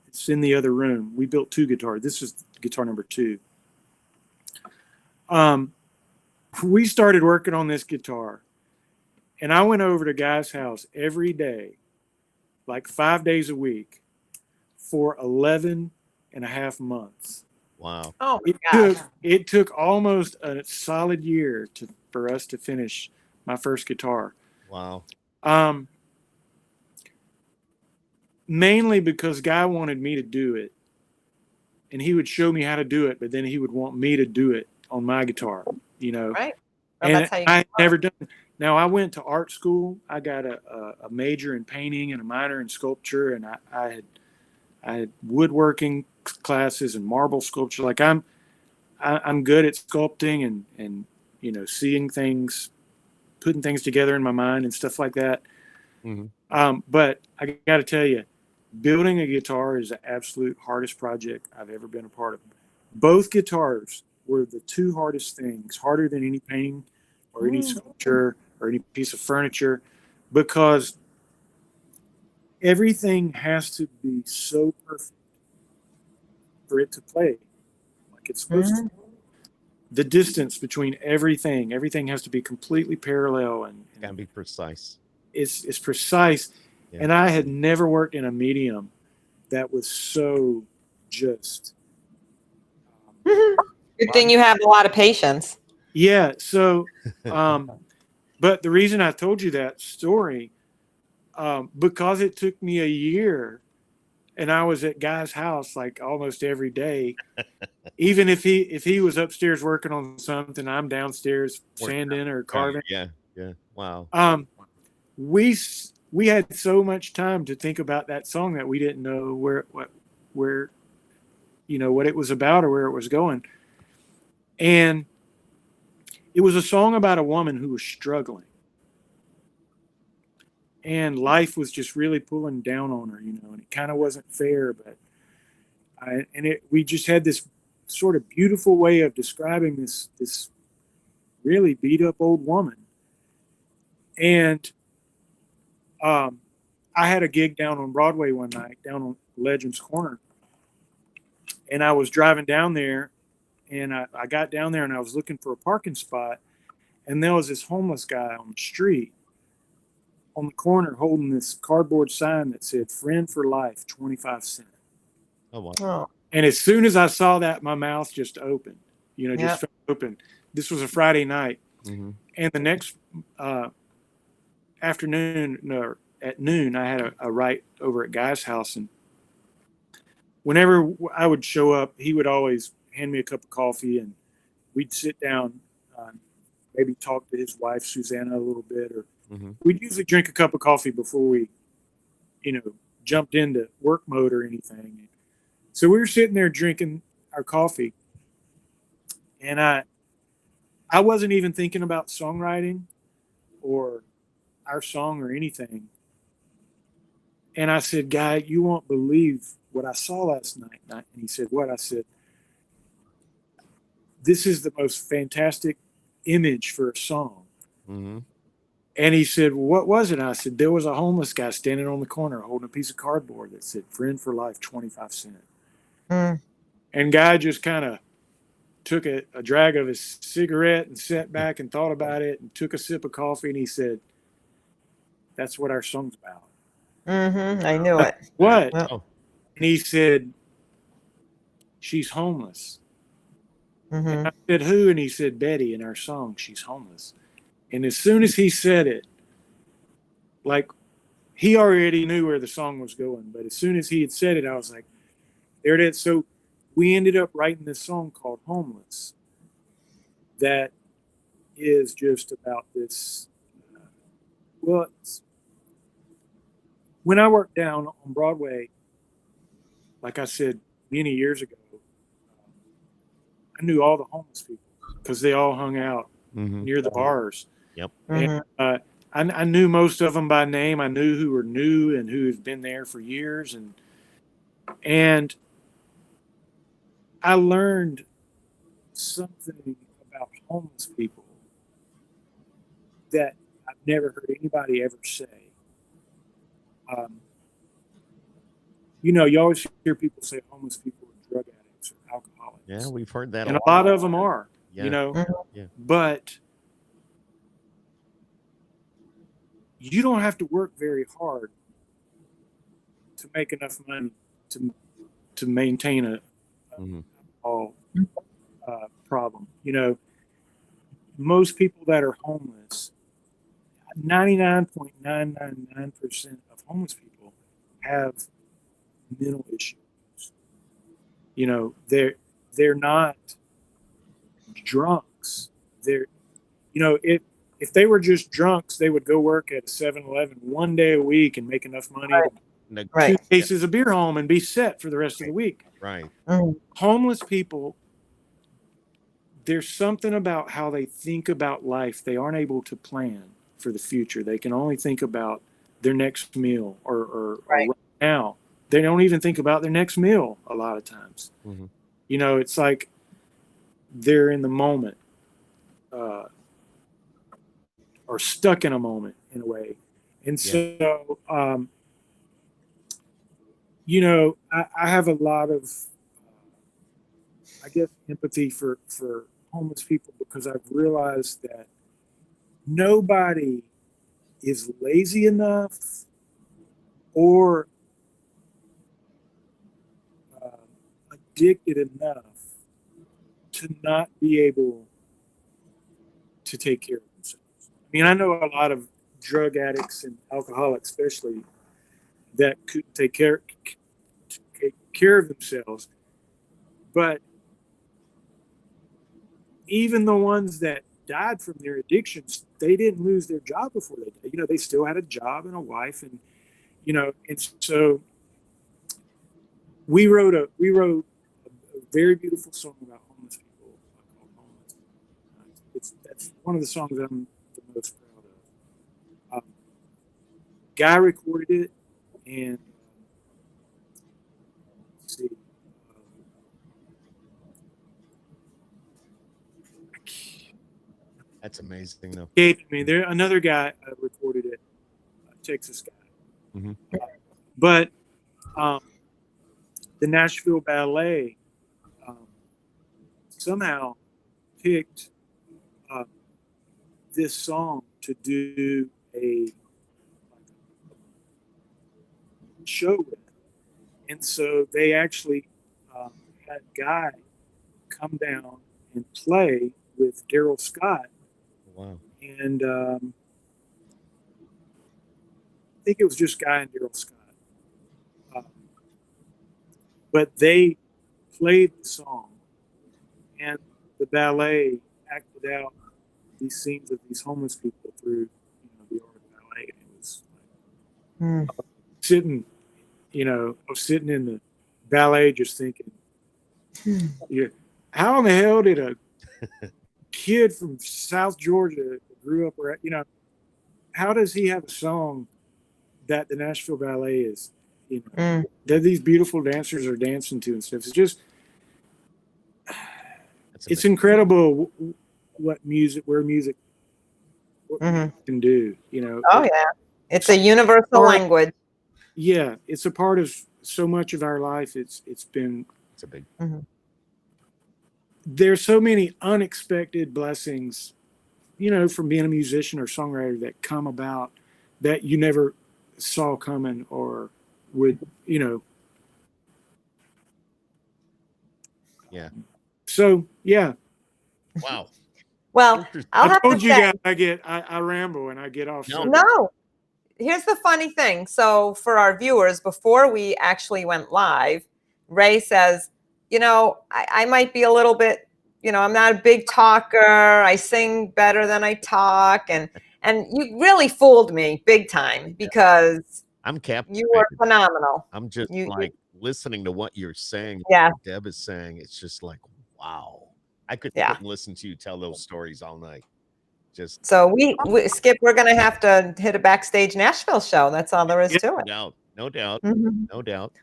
it's in the other room. We built 2 guitars. This is guitar number 2. We started working on this guitar, and I went over to Guy's house every day, like 5 days a week, for 11 and a half months. Wow. Oh my gosh. It took almost a solid year for us to finish my first guitar. Wow. Mainly because Guy wanted me to do it, and he would show me how to do it, but then he would want me to do it on my guitar, Right. And that's how you I never done. Now, I went to art school. I got a major in painting and a minor in sculpture, and I had woodworking classes and marble sculpture. Like, I'm good at sculpting and seeing things, putting things together in my mind and stuff like that. Mm-hmm. But I got to tell you, building a guitar is the absolute hardest project I've ever been a part of. Both guitars were the two hardest things, harder than any painting or any sculpture or any piece of furniture, because everything has to be so perfect for it to play like it's supposed to. The distance between everything has to be completely parallel and Gotta be precise. It's precise. Yeah. And I had never worked in a medium that was so just. Good thing you have a lot of patience. Yeah. So, but the reason I told you that story, because it took me a year, and I was at Guy's house like almost every day. Even if he was upstairs working on something, I'm downstairs sanding or carving. Yeah. Wow. We had so much time to think about that song that we didn't know where what it was about or where it was going. And it was a song about a woman who was struggling. And life was just really pulling down on her, and it kind of wasn't fair, but we just had this sort of beautiful way of describing this really beat up old woman. And I had a gig down on Broadway one night, down on Legends Corner. And I was driving down there, and I got down there and I was looking for a parking spot, and there was this homeless guy on the street on the corner holding this cardboard sign that said "Friend for Life, 25 cents." Oh, wow. Oh. And as soon as I saw that, my mouth just opened, just opened. This was a Friday night. Mm-hmm. And the next at noon, I had a write over at Guy's house. And whenever I would show up, he would always hand me a cup of coffee, and we'd sit down, maybe talk to his wife, Susanna, a little bit, or we'd usually drink a cup of coffee before we, jumped into work mode or anything. So we were sitting there drinking our coffee, and I wasn't even thinking about songwriting or our song or anything. And I said, "Guy, you won't believe what I saw last night." And he said, "What?" I said, "This is the most fantastic image for a song." Mm-hmm. And he said, "What was it?" I said, "There was a homeless guy standing on the corner holding a piece of cardboard that said, 'Friend for Life, 25 cents.'" And Guy just kind of took a drag of his cigarette and sat back and thought about it and took a sip of coffee, and he said, "That's what our song's about." I knew it. What? Oh. And he said, "She's homeless." And I said, "Who?" And he said, "Betty, in our song, she's homeless." And as soon as he said it, like, he already knew where the song was going. But as soon as he had said it, I was like, there it is. So we ended up writing this song called "Homeless" that is just about this. When I worked down on Broadway, like I said many years ago, I knew all the homeless people because they all hung out near the bars. Yep. And I knew most of them by name. I knew who were new and who had been there for years. And I learned something about homeless people that I've never heard anybody ever say. You always hear people say homeless people are drug addicts or alcoholics. Yeah, we've heard that. And a lot of them are, Yeah. But you don't have to work very hard to make enough money to maintain a problem. Most people that are homeless, 99.999% of homeless people have mental issues. They're not drunks. If they were just drunks, they would go work at a 7-Eleven one day a week and make enough money to buy 2 cases of beer home and be set for the rest of the week. Right. Homeless people there's something about how they think about life. They aren't able to plan for the future. They can only think about their next meal or right now. They don't even think about their next meal a lot of times. Mm-hmm. You know, it's like they're in the moment or stuck in a moment in a way. And so, you know, I have a lot of, I guess, empathy for homeless people, because I've realized that nobody is lazy enough or addicted enough to not be able to take care of themselves. I mean, I know a lot of drug addicts and alcoholics, especially, that couldn't take care of themselves. But even the ones that died from their addictions, they didn't lose their job before they died. You know, they still had a job and a wife, and you know, and so we wrote a very beautiful song about homeless people called Homeless. That's one of the songs that I'm the most proud of. Guy recorded it, and let's see. That's amazing, though. I mean, there another guy recorded it, Texas guy. Mm-hmm. But the Nashville Ballet somehow picked this song to do a show with, and so they actually had Guy come down and play with Daryl Scott. Wow. And I think it was just Guy and Daryl Scott. But they played the song, and the ballet acted out these scenes of these homeless people through, you know, the art of ballet. And it was like sitting, you know, I was sitting in the ballet just thinking, how in the hell did a kid from South Georgia grew up where, you know, how does he have a song that the Nashville Ballet is, you know, that these beautiful dancers are dancing to and stuff? It's just, it's incredible what music can do, you know. Oh yeah, it's a universal language. Yeah, it's a part of so much of our life. It's a big. There's so many unexpected blessings, you know, from being a musician or songwriter that come about that you never saw coming or would, you know. Yeah. So, yeah. Wow. Well, I'll have told to you say, guys I ramble and I get off. No. Here's the funny thing. So for our viewers, before we actually went live, Ray says, you know, I might be a little bit, you know, I'm not a big talker. I sing better than I talk. And you really fooled me big time, because I'm captivated. You were phenomenal. I'm just listening to what you're saying. Yeah. What Deb is saying. It's just like, wow. I could sit and listen to you tell those stories all night. Just so we Skip, we're going to have to hit a backstage Nashville show. That's all there is to it. No doubt. No doubt.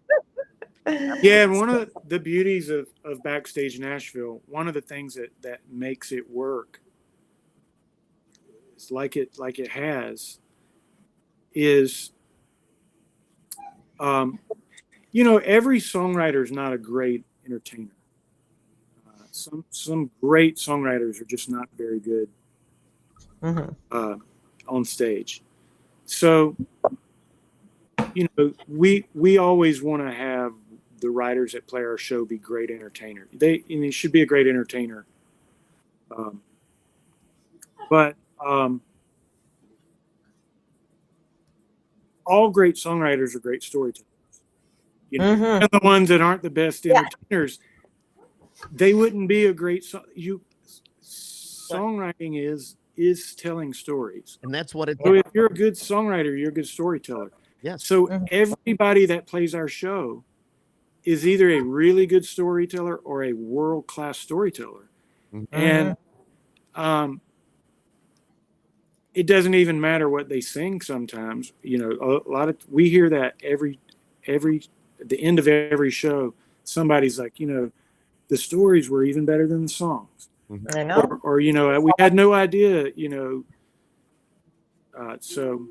Yeah, and one of the beauties of Backstage Nashville, one of the things that makes it work, is like it has, is, you know, every songwriter is not a great entertainer. Some great songwriters are just not very good on stage. So, you know, we always want to have the writers that play our show be great entertainers. They should be a great entertainer. But all great songwriters are great storytellers. You know, and the ones that aren't the best entertainers, they wouldn't be a great songwriting is telling stories. And that's what it is. So if you're a good songwriter, you're a good storyteller. Yes. So everybody that plays our show is either a really good storyteller or a world-class storyteller. And it doesn't even matter what they sing sometimes. You know, a lot of we hear that every at the end of every show, somebody's like, you know, the stories were even better than the songs. I know. Or you know, we had no idea, you know. So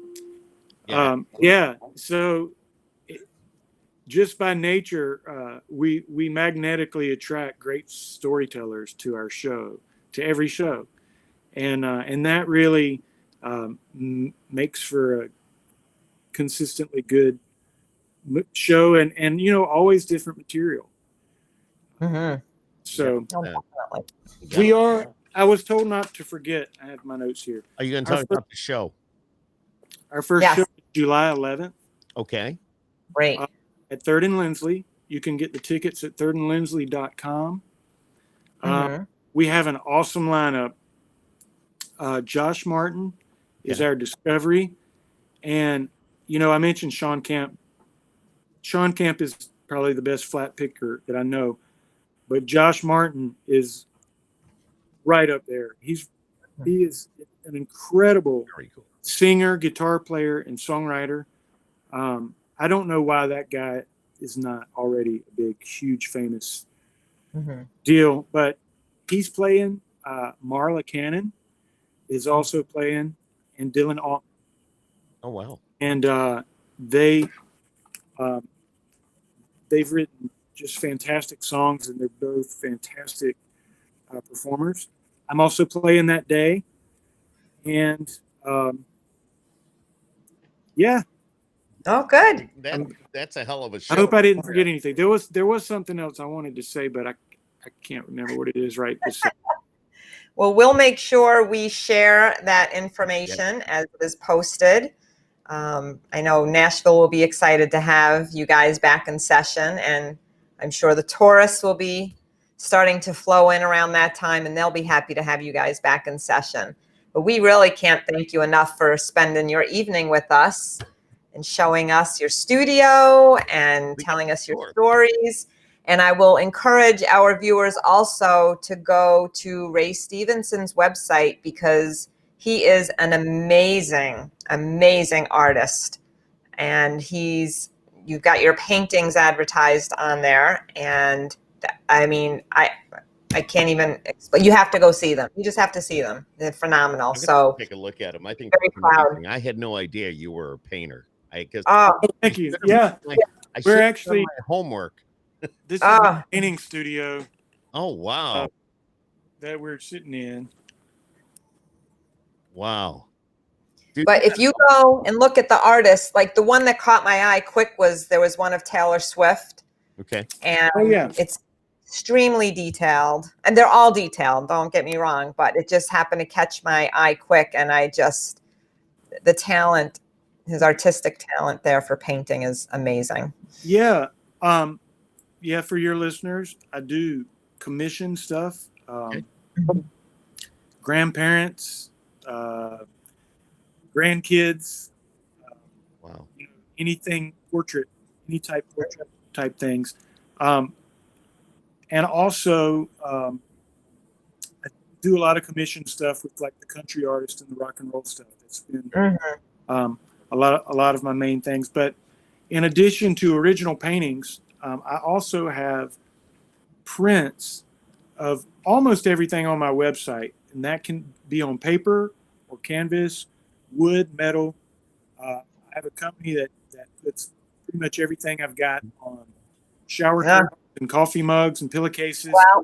just by nature, we magnetically attract great storytellers to our show, to every show, and that really makes for a consistently good show, and you know, always different material. So we are. I was told not to forget. I have my notes here. Are you going to talk about the show? Our first show is July 11th. Okay. Great. At 3rd and Lindsley. You can get the tickets at thirdandlindsley.com. We have an awesome lineup. Josh Martin is our discovery. And, you know, I mentioned Sean Camp. Sean Camp is probably the best flat picker that I know. But Josh Martin is right up there. He is an incredible singer, guitar player, and songwriter. I don't know why that guy is not already a big, huge, famous deal, but he's playing. Marla Cannon is also playing, and Dylan Alton. Oh wow! And they've written just fantastic songs, and they're both fantastic performers. I'm also playing that day, and Oh, good. That's a hell of a show. I hope I didn't forget anything. There was something else I wanted to say, but I can't remember what it is right this second. Well, we'll make sure we share that information as it is posted. I know Nashville will be excited to have you guys back in session, and I'm sure the tourists will be starting to flow in around that time, and they'll be happy to have you guys back in session. But we really can't thank you enough for spending your evening with us and showing us your studio and telling us your stories. And I will encourage our viewers also to go to Ray Stephenson's website, because he is an amazing, amazing artist. And you've got your paintings advertised on there. And I mean, I can't even explain. You have to go see them. You just have to see them. They're phenomenal. So take a look at them. I think very proud. I had no idea you were a painter. Thank you. Yeah, we're actually my homework. This is a painting studio. Oh wow! That we're sitting in. Wow. Dude, but if you go and look at the artists, like the one that caught my eye quick there was one of Taylor Swift. Okay. And it's extremely detailed, and they're all detailed, don't get me wrong, but it just happened to catch my eye quick, and the talent, his artistic talent there for painting is amazing. Yeah. For your listeners, I do commission stuff. Grandparents, grandkids, wow. You know, anything portrait things. And also, I do a lot of commission stuff with like the country artist and the rock and roll stuff. That's been a lot of my main things. But in addition to original paintings, I also have prints of almost everything on my website, and that can be on paper or canvas, wood, metal. I have a company that puts pretty much everything I've got on shower curtains and coffee mugs and pillowcases. Well,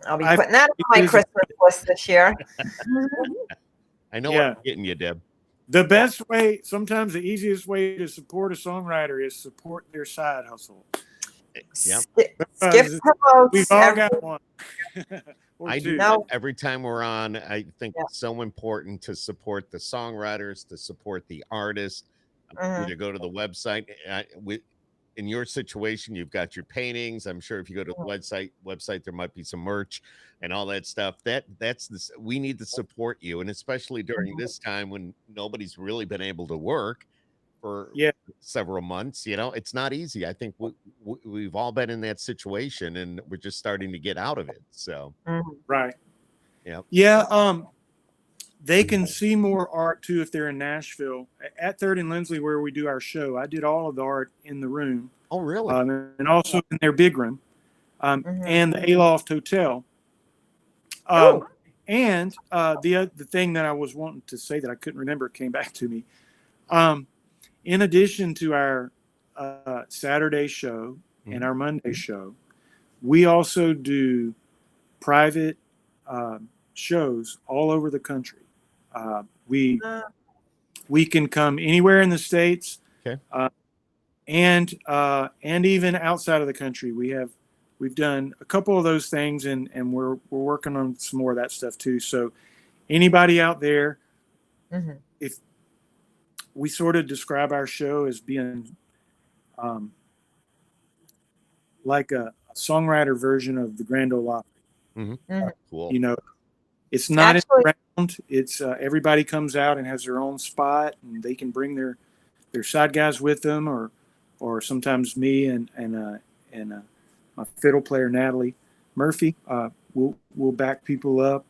I'll be putting that on my Christmas list this year. I know what I'm getting you, Deb. The best way, sometimes the easiest way to support a songwriter is support their side hustle. Yep. Skip promotes. We've all got one. I do that every time we're on. I think it's so important to support the songwriters, to support the artists. You to go to the website. In your situation, you've got your paintings. I'm sure if you go to the website, there might be some merch and all that stuff. We need to support you, and especially during this time when nobody's really been able to work for several months. You know, it's not easy. I think we've all been in that situation, and we're just starting to get out of it. So right. Yeah. They can see more art too if they're in Nashville at 3rd and Lindsley, where we do our show. I did all of the art in the room. Oh, really? And also in their big room, and the Aloft Hotel. And the thing that I was wanting to say that I couldn't remember came back to me. In addition to our Saturday show and our Monday show, we also do private shows all over the country. We can come anywhere in the States, okay, and even outside of the country. We've done a couple of those things, and we're working on some more of that stuff too. So anybody out there, if we sort of describe our show as being like a songwriter version of the Grand Ole Opry. Cool. You know, it's not around. It's everybody comes out and has their own spot, and they can bring their side guys with them, or sometimes me and my fiddle player Natalie Murphy. We'll back people up,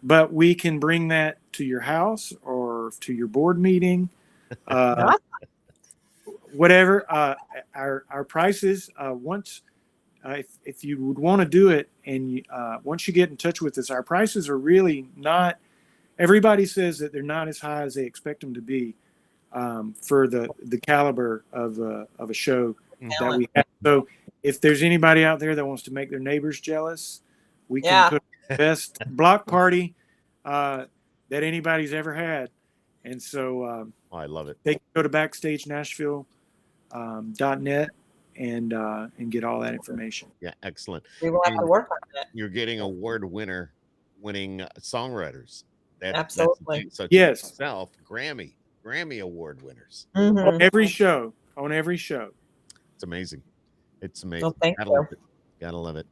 but we can bring that to your house or to your board meeting, whatever. Our prices once. If you would want to do it, and once you get in touch with us, our prices are really not. Everybody says that they're not as high as they expect them to be for the caliber of a show that we have. So, if there's anybody out there that wants to make their neighbors jealous, we can put the best block party that anybody's ever had. And so, I love it. They can go to BackstageNashville.net. And get all that information. Yeah, excellent. We will have to work on that. You're getting winning songwriters. Absolutely. Such yes. as yourself, Grammy Award winners on every show. It's amazing. It's amazing. Well, thank Gotta you. love it. Gotta love it.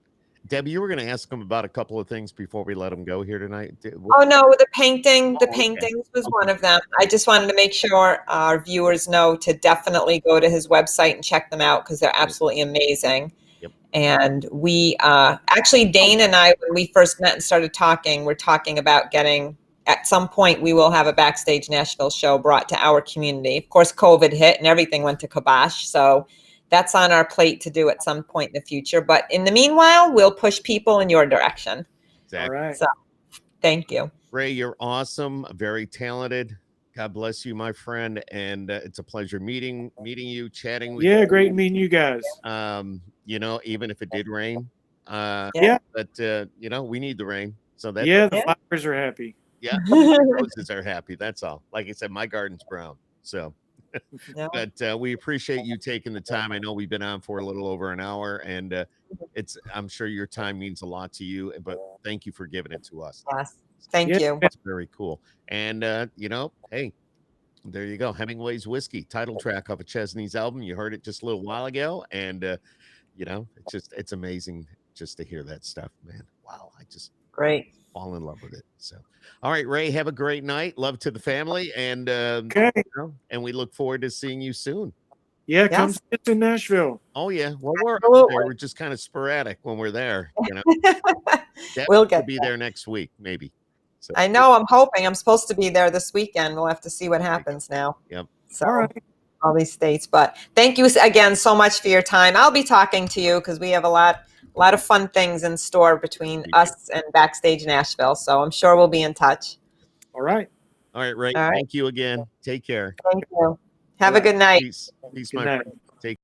Debbie, you were going to ask them about a couple of things before we let them go here tonight. Oh no, the paintings Okay. was one of them. I just wanted to make sure our viewers know to definitely go to his website and check them out because they're absolutely amazing. Yep. And we actually, Dane and I, when we first met and started talking, we're talking about getting, at some point we will have a Backstage Nashville show brought to our community. Of course, COVID hit and everything went to kibosh. So that's on our plate to do at some point in the future. But in the meanwhile, we'll push people in your direction. Exactly. All right. So thank you. Ray, you're awesome. Very talented. God bless you, my friend. And it's a pleasure meeting you, chatting with you. Yeah, great meeting you guys. Even if it did rain. Yeah. But, we need the rain. So that's the flowers are happy. Yeah. Roses are happy. That's all. Like I said, my garden's brown. So. But we appreciate you taking the time. I know we've been on for a little over an hour, and I'm sure your time means a lot to you, but thank you for giving it to us. Yes. Thank you. That's very cool. And hey, there you go. Hemingway's Whiskey, title track of a Chesney's album. You heard it just a little while ago, and it's amazing just to hear that stuff, man. Wow, I just great. Fall in love with it. So, all right, Ray, have a great night. Love to the family, and and we look forward to seeing you soon. Yeah, come see us in Nashville. Oh yeah, well we're just kind of sporadic when we're there. We'll get to be there next week, maybe. So, I know. I'm hoping. I'm supposed to be there this weekend. We'll have to see what happens now. Yep. So, all these states, but thank you again so much for your time. I'll be talking to you because we have a lot of fun things in store between us and Backstage Nashville. So I'm sure we'll be in touch. All right. All right, Ray. Thank you again. Take care. Thank you. Have a good night. Peace, my friend. Take